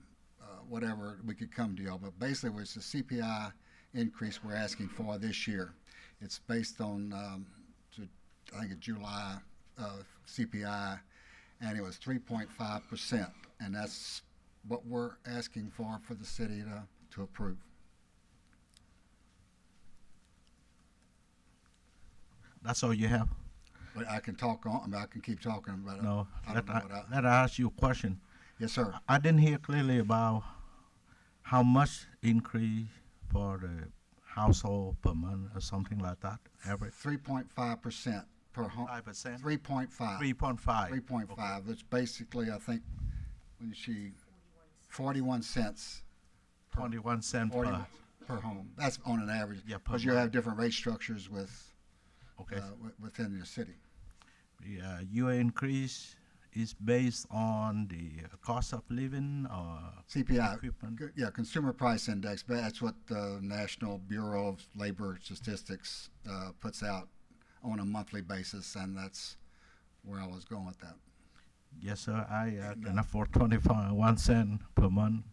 whatever, we could come to y'all. But basically, it's a CPI increase we're asking for this year. It's based on, I think, a July CPI, and it was 3.5%, and that's what we're asking for the city to approve. That's all you have? But I can talk on. I mean, I can keep talking about it. No. Let I ask you a question. Yes, sir. I didn't hear clearly about how much increase for the household per month or something like that. Average. 3.5% per home. 5%. 3.5. 3.5. 3.5. Okay. It's basically, I think, when she 41 cents. 21 cents per home. That's on an average. Yeah, because you have different rate structures within your city. Your increase is based on the cost of living or CPI. Equipment? Yeah, Consumer Price Index. That's what the National Bureau of Labor Statistics puts out on a monthly basis, and that's where I was going with that. Yes, sir. I can afford 1 cent per month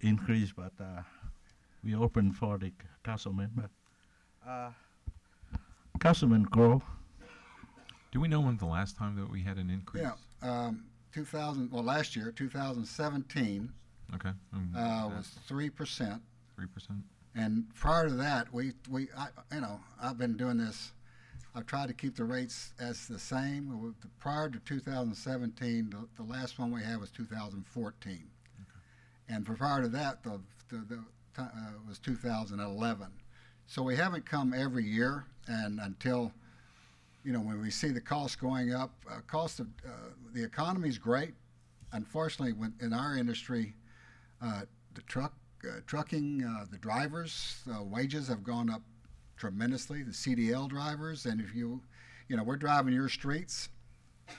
increase, but we open for the council member. Councilman Grove. Do we know when the last time that we had an increase? Yeah, last year, 2017. Okay. Was 3%. 3%. And prior to that, I've been doing this. I've tried to keep the rates as the same. Prior to 2017, the last one we had was 2014. Okay. And prior to that, was 2011. So we haven't come every year, and until, when we see the cost going up, the economy's great. Unfortunately, in our industry, the trucking, the drivers' wages have gone up tremendously. The CDL drivers, and if we're driving your streets,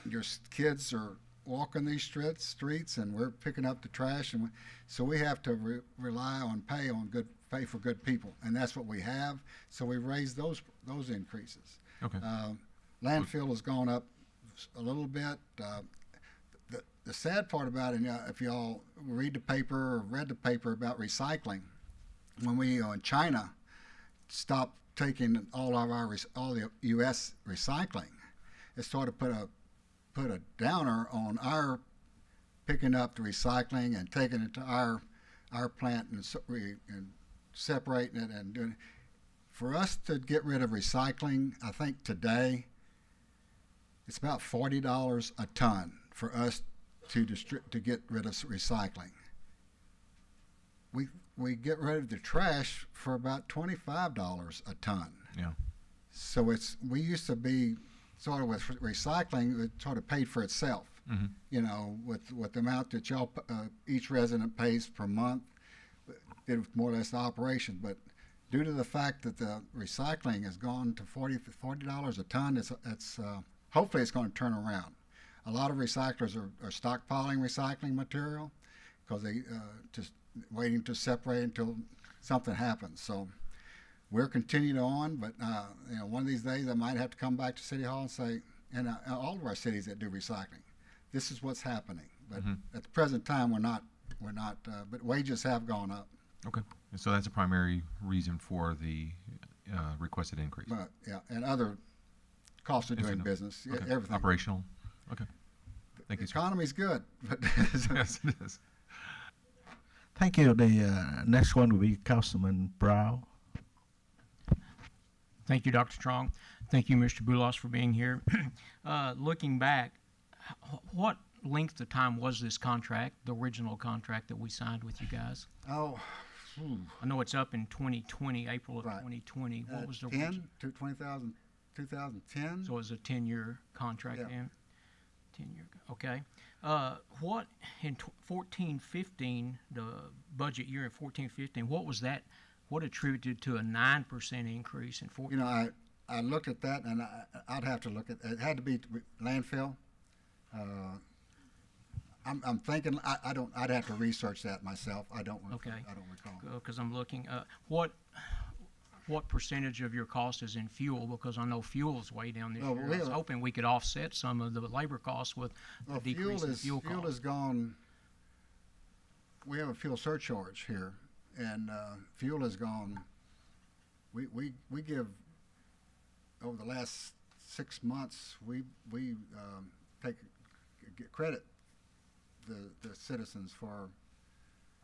your kids are walking these streets, and we're picking up the trash, and so we have to rely on pay for good people, and that's what we have. So we raised those increases. Okay. Landfill has gone up a little bit. The sad part about it, if y'all read the paper or read the paper about recycling, when we in China stopped taking all the U.S. recycling, it sort of put a downer on our picking up the recycling and taking it to our plant and separating it and doing it. For us to get rid of recycling, I think today it's about $40 a ton for us to get rid of recycling. We get rid of the trash for about $25 a ton. Yeah. So we used to be sort of with recycling, it sort of paid for itself. You know, with the amount that y'all each resident pays per month, did more or less the operation. But due to the fact that the recycling has gone to $40 a ton, it's hopefully it's going to turn around. A lot of recyclers are stockpiling recycling material because they just waiting to separate until something happens. So we're continuing on, but you know, one of these days I might have to come back to City Hall and say, and all of our cities that do recycling, this is what's happening. But at the present time, we're not. But wages have gone up. Okay, and so that's a primary reason for the requested increase. But yeah, and other costs of doing business, okay. Everything. Operational. Okay. Thank the you, sir. economy's good, but yes, it is. Thank you. The next one will be Councilman Brown. Thank you, Dr. Strong. Thank you, Mr. Boulos, for being here. Looking back, what length of time was this contract, the original contract that we signed with you guys? Oh, I know it's up in 2020, April of 2020. What was the 10 to 2010? So it was a 10-year contract then? 10-year, okay. What in 14-15, the budget year in 14-15, what was that? What attributed to a 9% increase in 14? You know, I looked at that, and I'd have to look at it. It had to be landfill. I'm thinking I don't. I'd have to research that myself. I don't. Okay. I don't recall. Because I'm looking. What percentage of your cost is in fuel? Because I know fuel is way down this year. I was hoping we could offset some of the labor costs with the decrease in fuel costs. Fuel has gone. We have a fuel surcharge here, and fuel has gone. We give over the last 6 months. We get credit the citizens for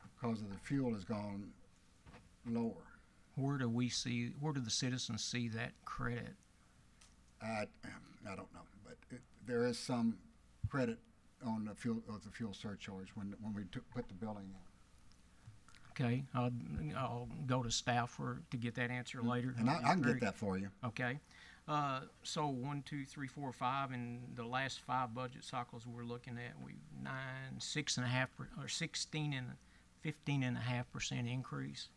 because of the fuel has gone lower. Where do the citizens see that credit? I don't know, but there is some credit on the fuel surcharge when we put the billing in. Okay, I'll go to staff to get that answer later. And I can get that for you. Okay. So 1, 2, 3, 4, 5, and the last 5 budget cycles we're looking at, 6.5 or 16 and 15.5% increase.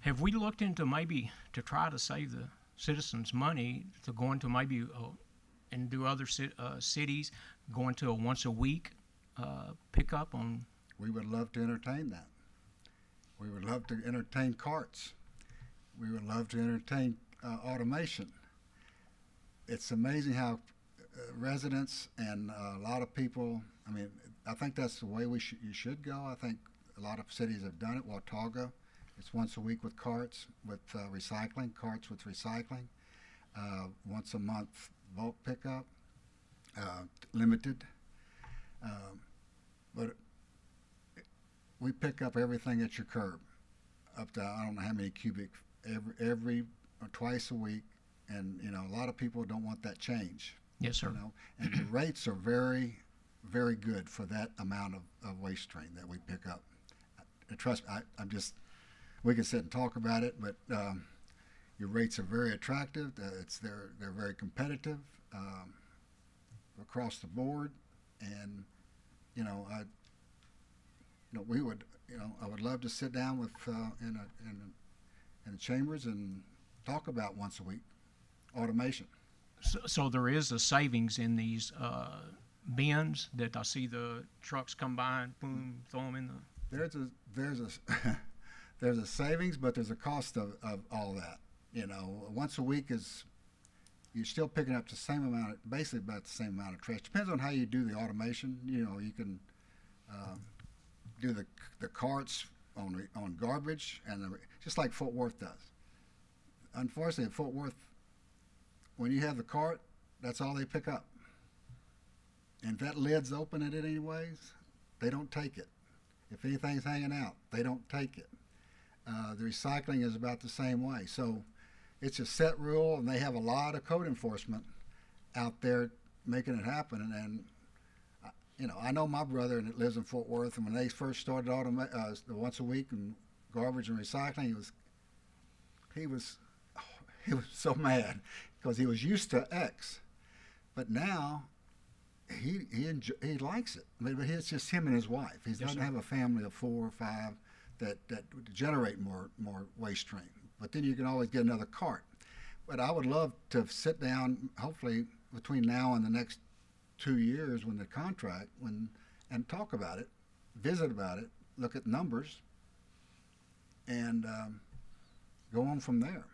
Have we looked into maybe to try to save the citizens money to go into maybe and do other cities going to a once a week pickup on? We would love to entertain that. We would love to entertain carts. We would love to entertain automation. It's amazing how residents and a lot of people, I mean, I think that's the way you should go. I think a lot of cities have done it. Watauga, it's once a week with carts with recycling, carts with recycling. Once a month bulk pickup, limited. But we pick up everything at your curb, up to I don't know how many cubic every twice a week, and you know a lot of people don't want that change. Yes, sir. You know, and the rates are very, very good for that amount of waste stream that we pick up. Trust me, I'm just we can sit and talk about it, but your rates are very attractive. They're very competitive across the board, and we would I would love to sit down with in the chambers and talk about once a week automation. So there is a savings in these bins that I see the trucks come by and boom, throw them in the. There's a savings, but there's a cost of all that. Once a week you're still picking up the same amount, basically about the same amount of trash. Depends on how you do the automation. You can do the carts on garbage, and just like Fort Worth does. Unfortunately, at Fort Worth, when you have the cart, that's all they pick up. And if that lid's open at it anyways, they don't take it. If anything's hanging out, they don't take it. The recycling is about the same way. So it's a set rule, and they have a lot of code enforcement out there making it happen. And I know my brother that lives in Fort Worth, and when they first started the once a week and garbage and recycling, he was he was so mad because he was used to X, but now he likes it. I mean, but it's just him and his wife. He doesn't have a family of 4 or 5 that would generate more waste stream. But then you can always get another cart. But I would love to sit down, hopefully between now and the next 2 years when the contract, and talk about it, visit about it, look at numbers, and go on from there.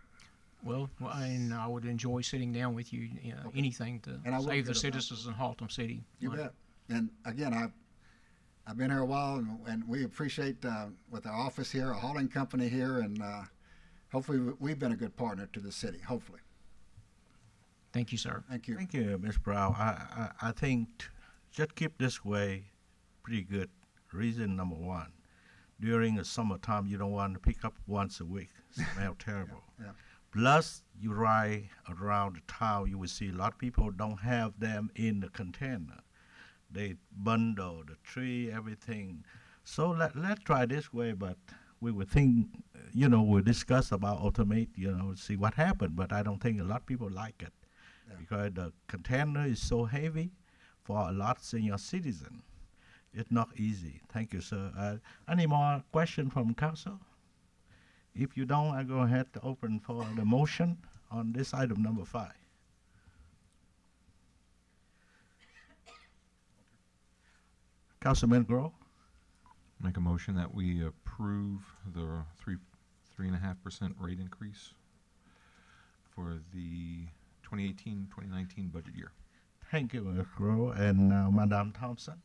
Well, and I would enjoy sitting down with you, anything to save the citizens in Haltom City. You bet. And again, I've been here a while, and we appreciate with our office here, our hauling company here, and hopefully we've been a good partner to the city, hopefully. Thank you, sir. Thank you. Thank you, Ms. Brown. I think just keep this way pretty good. Reason number 1, during the summertime, you don't want to pick up once a week. It smells terrible. Yeah. Plus, you ride around the town, you will see a lot of people don't have them in the container. They bundle the tree, everything. So let's try this way, but we would think, we'll discuss about automate, see what happened. But I don't think a lot of people like it because the container is so heavy for a lot of senior citizens. It's not easy. Thank you, sir. Any more questions from council? If you don't, I go ahead to open for the motion on this item number 5. Councilman Grohl? Make a motion that we approve the 3.5% rate increase for the 2018-2019 budget year. Thank you, Ms. Grohl. And Madam Thompson?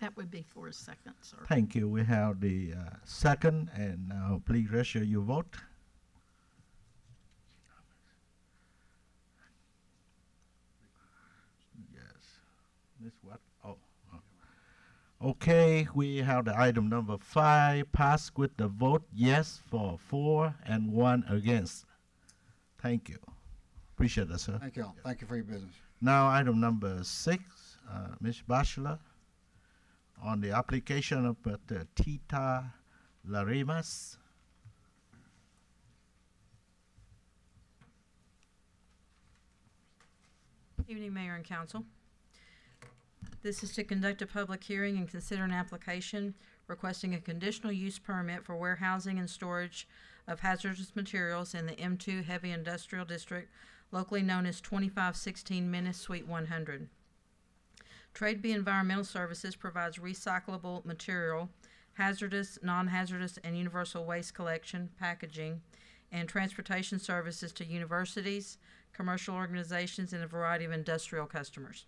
That would be for a second, sir. Thank you. We have the second, and now please register your vote. Yes. This what? Oh. Okay, we have the item number 5 passed with the vote yes for 4 and 1 against. Thank you. Appreciate that, sir. Thank you all. Thank you for your business. Now, item number 6, Ms. Bachelor, on the application of Tita Larimas. Evening, Mayor and Council. This is to conduct a public hearing and consider an application requesting a conditional use permit for warehousing and storage of hazardous materials in the M2 Heavy Industrial District, locally known as 2516 Menace Suite 100. Trade B Environmental Services provides recyclable material, hazardous, non-hazardous, and universal waste collection, packaging, and transportation services to universities, commercial organizations, and a variety of industrial customers.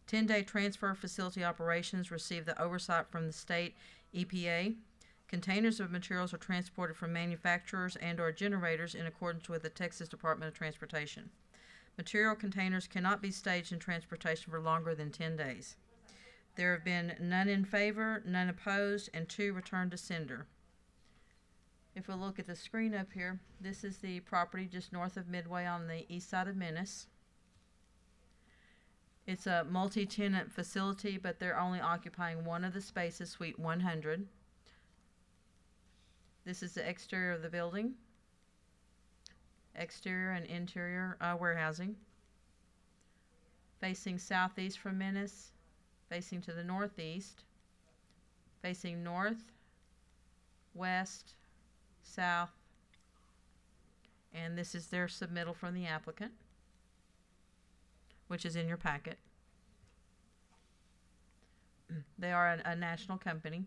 10-day transfer facility operations receive the oversight from the state EPA. Containers of materials are transported from manufacturers and/or generators in accordance with the Texas Department of Transportation. Material containers cannot be staged in transportation for longer than 10 days. There have been none in favor, none opposed, and 2 returned to sender. If we look at the screen up here, this is the property just north of Midway on the east side of Menace. It's a multi-tenant facility, but they're only occupying one of the spaces, Suite 100. This is the exterior of the building. Exterior and interior warehousing. Facing southeast from Menace, facing to the northeast, facing north, west, south, and this is their submittal from the applicant, which is in your packet. They are a national company.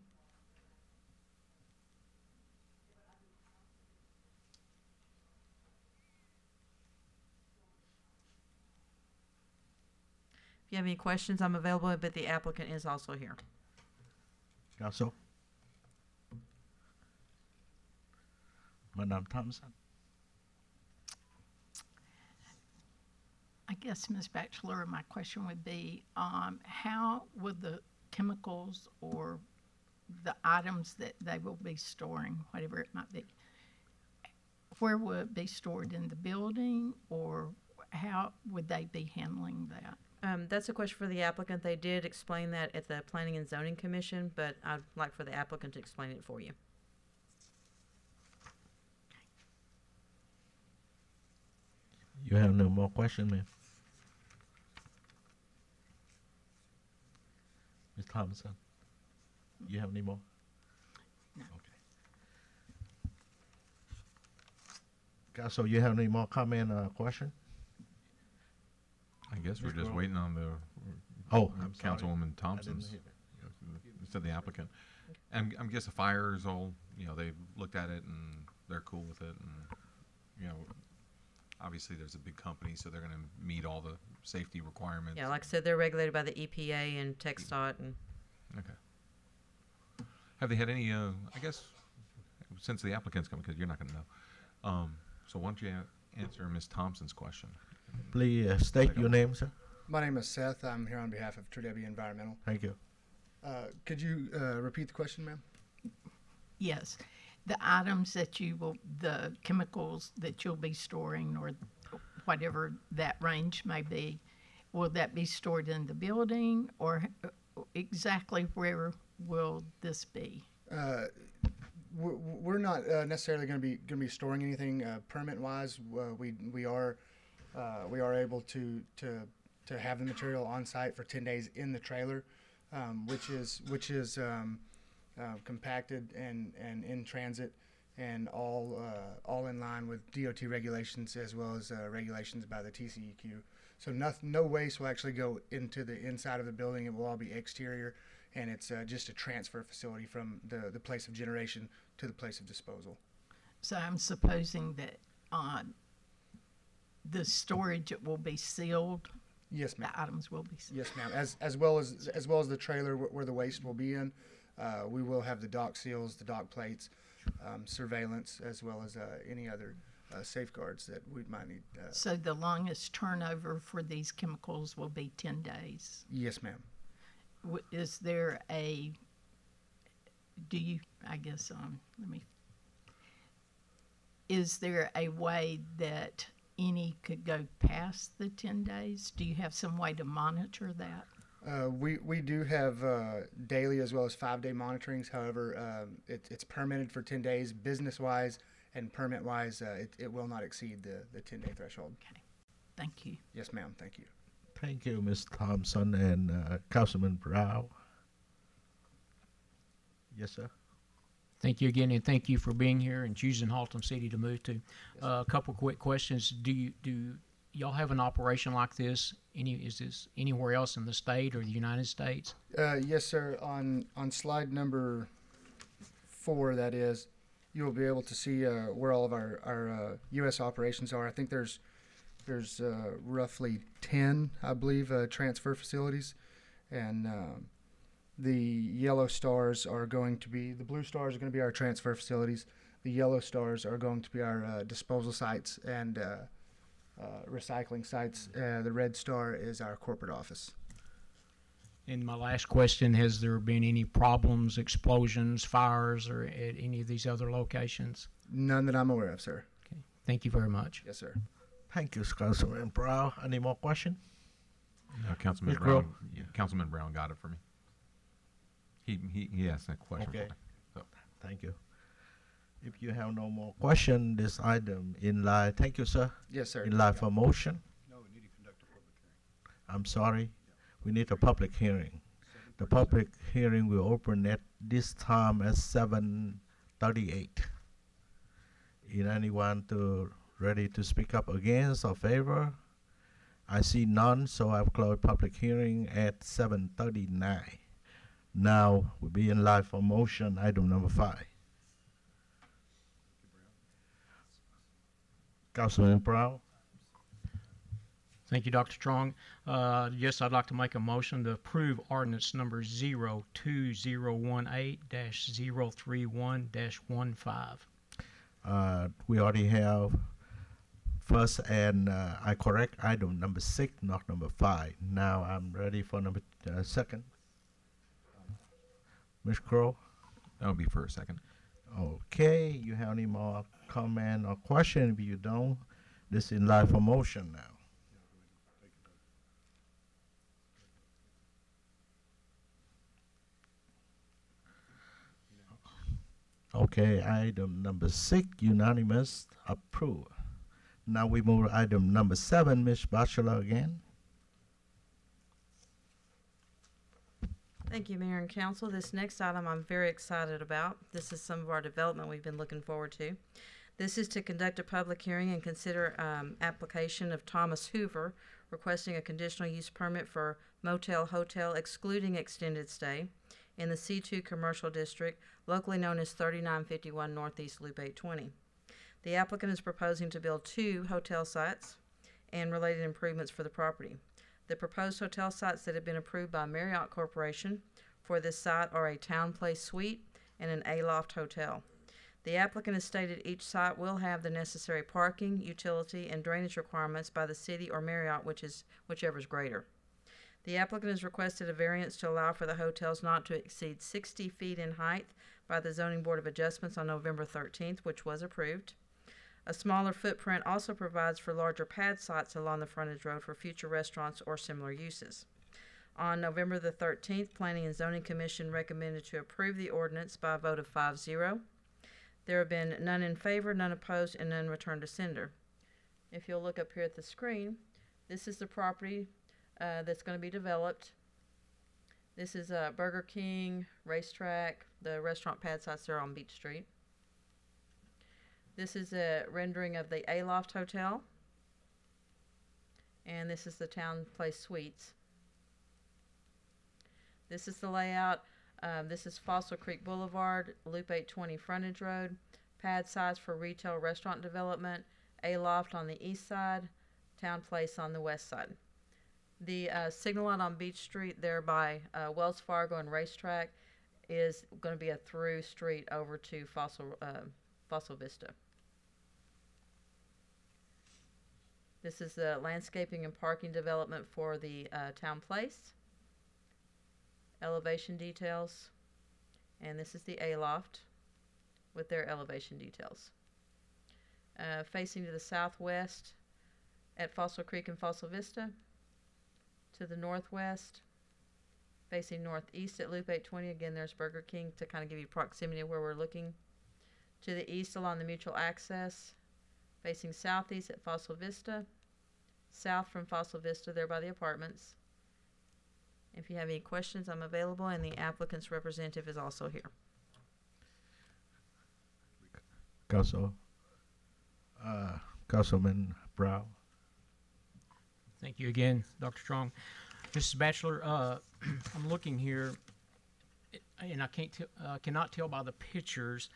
If you have any questions, I'm available, but the applicant is also here. Council. Madam Thompson. I guess, Ms. Batchelor, my question would be, how would the chemicals or the items that they will be storing, whatever it might be, where would it be stored, in the building, or how would they be handling that? That's a question for the applicant. They did explain that at the Planning and Zoning Commission, but I'd like for the applicant to explain it for you. You have no more questions, ma'am? Ms. Thompson, you have any more? No. Okay. Council, you have any more comment or question? I guess we're Ms. just Grove? waiting on the I'm sorry. Councilwoman Thompson's. hear Instead of the applicant. And I'm guess the fires all, they've looked at it and they're cool with it, and obviously there's a big company, so they're going to meet all the safety requirements. Yeah, like I said, they're regulated by the EPA and TxDOT and. Okay. Have they had any? I guess since the applicant's coming, because you're not going to know. So why don't you answer Ms. Thompson's question? Please state your name, sir. My name is Seth. I'm here on behalf of Tredebi Environmental. Thank you. Could you repeat the question, ma'am? Yes, the items that the chemicals that you'll be storing, or whatever that range may be, will that be stored in the building, or exactly where will this be? We're not necessarily going to be storing anything permit-wise. We are able to have the material on site for 10 days in the trailer, which is compacted and in transit, and all in line with DOT regulations as well as regulations by the TCEQ. So no waste will actually go into the inside of the building. It will all be exterior, and it's just a transfer facility from the place of generation to the place of disposal. So I'm supposing that the storage will be sealed. Yes, ma'am. The items will be sealed. Yes, ma'am. As well as the trailer where the waste will be in, we will have the dock seals, the dock plates, surveillance, as well as any other safeguards that we might need. So the longest turnover for these chemicals will be 10 days. Yes, ma'am. Is there a? Is there a way that any could go past the 10 days? Do you have some way to monitor that? We do have daily as well as 5-day monitorings. However, it's permitted for 10 days. Business-wise and permit-wise, it will not exceed the 10-day threshold. Okay. Thank you. Yes, ma'am. Thank you. Thank you, Ms. Thompson and Councilman Brown. Yes, sir. Thank you again, and thank you for being here and choosing Haltom City to move to. A couple quick questions. Do y'all have an operation like this? Is this anywhere else in the state or the United States? Yes, sir. On slide number 4, that is, you will be able to see where all of our U.S. operations are. I think there's roughly 10, I believe, transfer facilities, and the yellow stars are going to be, the blue stars are going to be our transfer facilities. The yellow stars are going to be our disposal sites and recycling sites. The red star is our corporate office. And my last question, has there been any problems, explosions, fires, or at any of these other locations? None that I'm aware of, sir. Okay. Thank you very much. Yes, sir. Thank you, Councilman Brown. Any more questions? No, Councilman Ms. Brown. Grove? Councilman Brown got it for me. He asked that question. Okay. For me, so. Thank you. If you have no more question, this item in line. Thank you, sir. Yes, sir. In line for motion. No, we need to conduct a public hearing. I'm sorry. We need a public hearing. The public hearing will open at this time at 7:38. Is anyone ready to speak up against or favor? I see none, so I've closed public hearing at 7:39. Now we'll be in live for motion, item number 5. Councilman Brown. Thank you, Dr. Strong. Yes, I'd like to make a motion to approve ordinance number 02018-031-15. We already have first and I correct item number 6, not number 5. Now I'm ready for number second. Ms. Crow? That'll be for a second. Okay, you have any more comment or question? If you don't, this is in live for motion now. Okay, item number 6, unanimous approved. Now we move to item number 7, Ms. Bachelor again. Thank you, Mayor and Council. This next item I'm very excited about. This is some of our development we've been looking forward to. This is to conduct a public hearing and consider application of Thomas Hoover requesting a conditional use permit for motel hotel excluding extended stay in the C2 Commercial District, locally known as 3951 Northeast Loop 820. The applicant is proposing to build 2 hotel sites and related improvements for the property. The proposed hotel sites that have been approved by Marriott Corporation for this site are a Town Place Suite and an A-Loft Hotel. The applicant has stated each site will have the necessary parking, utility, and drainage requirements by the city or Marriott, whichever is greater. The applicant has requested a variance to allow for the hotels not to exceed 60 feet in height by the Zoning Board of Adjustments on November 13th, which was approved. A smaller footprint also provides for larger pad sites along the frontage road for future restaurants or similar uses. On November the 13th, Planning and Zoning Commission recommended to approve the ordinance by a vote of 5-0. There have been none in favor, none opposed, and none returned to sender. If you'll look up here at the screen, this is the property that's going to be developed. This is Burger King, Racetrack, the restaurant pad sites there on Beach Street. This is a rendering of the A-Loft Hotel. And this is the Town Place Suites. This is the layout. This is Fossil Creek Boulevard, Loop 820 Frontage Road, pad size for retail restaurant development, A-Loft on the east side, Town Place on the west side. The signal light on Beach Street there by Wells Fargo and Racetrack is going to be a through street over to Fossil Vista. This is the landscaping and parking development for the Town Place. Elevation details. And this is the A-Loft with their elevation details. Facing to the southwest at Fossil Creek and Fossil Vista. To the northwest, facing northeast at Loop 820. Again, there's Burger King to kind of give you proximity of where we're looking. To the east along the mutual access, facing southeast at Fossil Vista. South from Fossil Vista, there by the apartments. If you have any questions, I'm available, and the applicant's representative is also here. Councilman Brown. Thank you again, Dr. Strong. Mrs. Batchelor, I'm looking here, and I cannot tell by the pictures,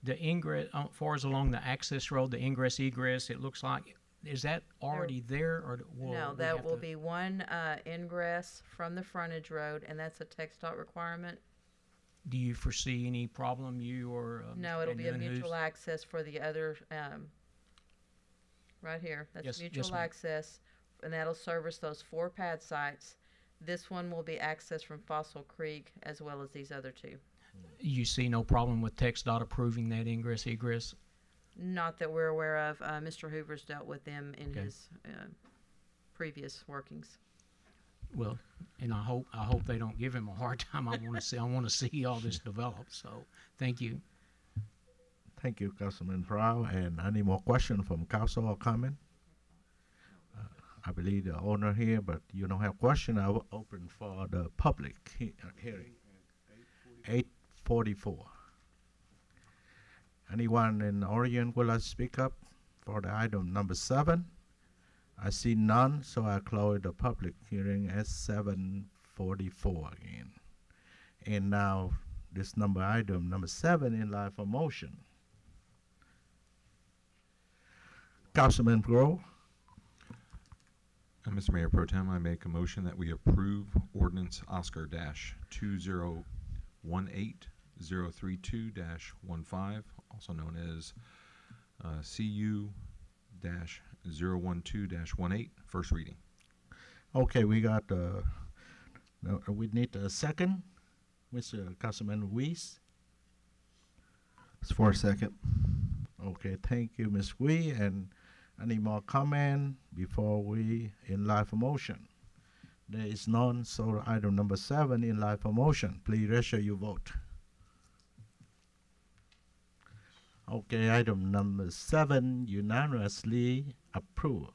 the ingress, as far as along the access road, the ingress egress, it looks like, is that already there, or no? That will be one ingress from the frontage road, and that's a TxDOT requirement. Do you foresee any problem, you or no? It'll be a mutual access for the other. Right here, that's mutual access, and that'll service those 4 pad sites. This one will be accessed from Fossil Creek as well as these other 2. You see no problem with TxDOT approving that ingress egress? Not that we're aware of. Mr. Hoover's dealt with them in his previous workings. Well, and I hope they don't give him a hard time. I want to see all this develop. So, thank you. Thank you, Councilman Brown. And any more questions from council or comment? I believe the owner here, but you don't have question. I will open for the public hearing. 8:44. Anyone in the audience would like to speak up for the item number 7? I see none, so I close the public hearing at 7:44 again. And now this item number 7 in live for motion. Councilman Grove. Mr. Mayor Pro Tem, I make a motion that we approve ordinance Oscar-2018-032-15, also known as CU-012-18, first reading. Okay, we got we need a second, Mr. Councilman Weiss. It's for a second. Okay, thank you, Ms. Wee. And any more comment before we in live motion? There is none, so item number 7 in live motion. Please register your vote. Okay, item number 7 unanimously approved.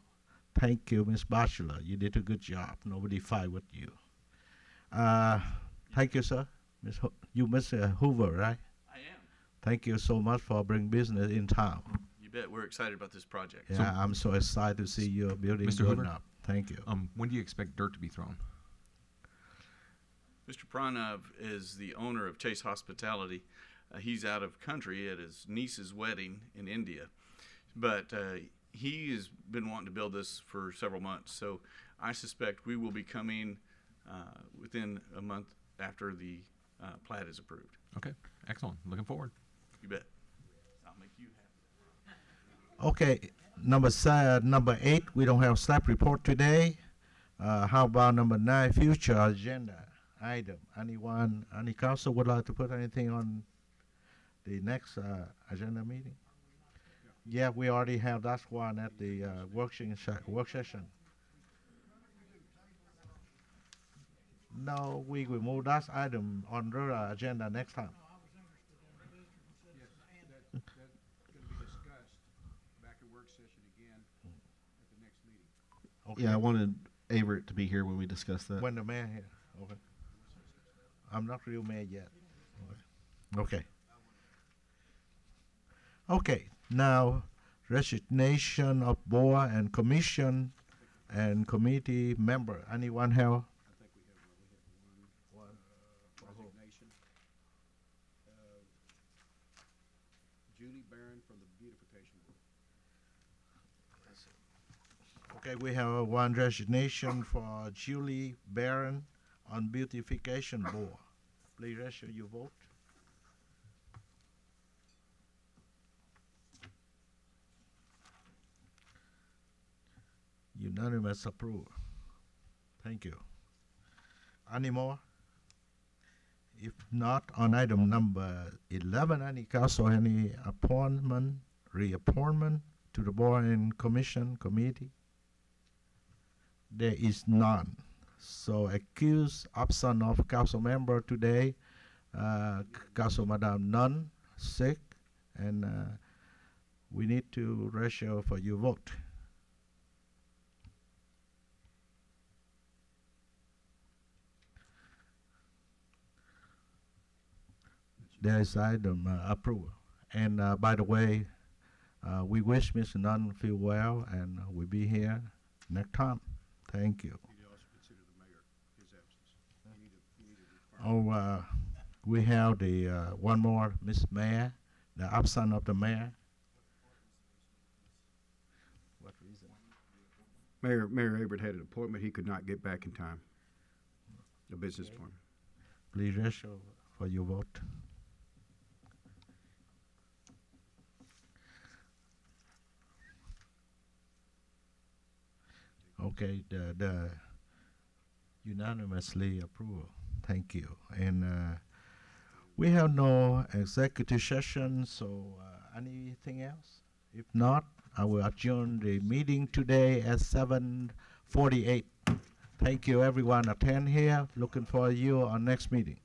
Thank you, Ms. Bachelor. You did a good job. Nobody fight with you. Thank you, sir. You Mr. Hoover, right? I am. Thank you so much for bringing business in town. You bet. We're excited about this project. Yeah, I'm so excited to see your building Mr. going Hoover? up. Thank you. When do you expect dirt to be thrown? Mr. Pranav is the owner of Chase Hospitality. He's out of country at his niece's wedding in India. But he has been wanting to build this for several months. So I suspect we will be coming within a month after the plat is approved. Okay, excellent. Looking forward. You bet. I'll make you happy. Okay, number 8, we don't have staff report today. How about number 9, future agenda item? Any council would like to put anything on the next agenda meeting? Yeah, we already have that one at the work session. No, we will move that item on the agenda next time. Okay. Yeah, I wanted Averett to be here when we discuss that. When the mayor here, okay. I'm not real mayor yet. Okay. Okay, now resignation of board and commission and committee member. Anyone have? Resignation. Julie Barron from the beautification board. Okay, we have one resignation for Julie Barron on beautification board. Please register your vote. Unanimous approval. Thank you. Any more? If not, on item number 11, any council, any appointment, reappointment to the board and commission committee? There is none. So accused absent of council member today, Council Madam Nunn, sick, and we need to register for your vote. There is item approval. And by the way, we wish Mr. Nunn feel well and will be here next time. Thank you. Oh, we have the one more, Miss Mayor, the absence of the mayor. What reason? Mayor Averett had an appointment. He could not get back in time. A business appointment. Please register for your vote. Okay, the unanimously approval. Thank you. And we have no executive session, so anything else? If not, I will adjourn the meeting today at 7:48. Thank you, everyone attend here. Looking for you on next meeting.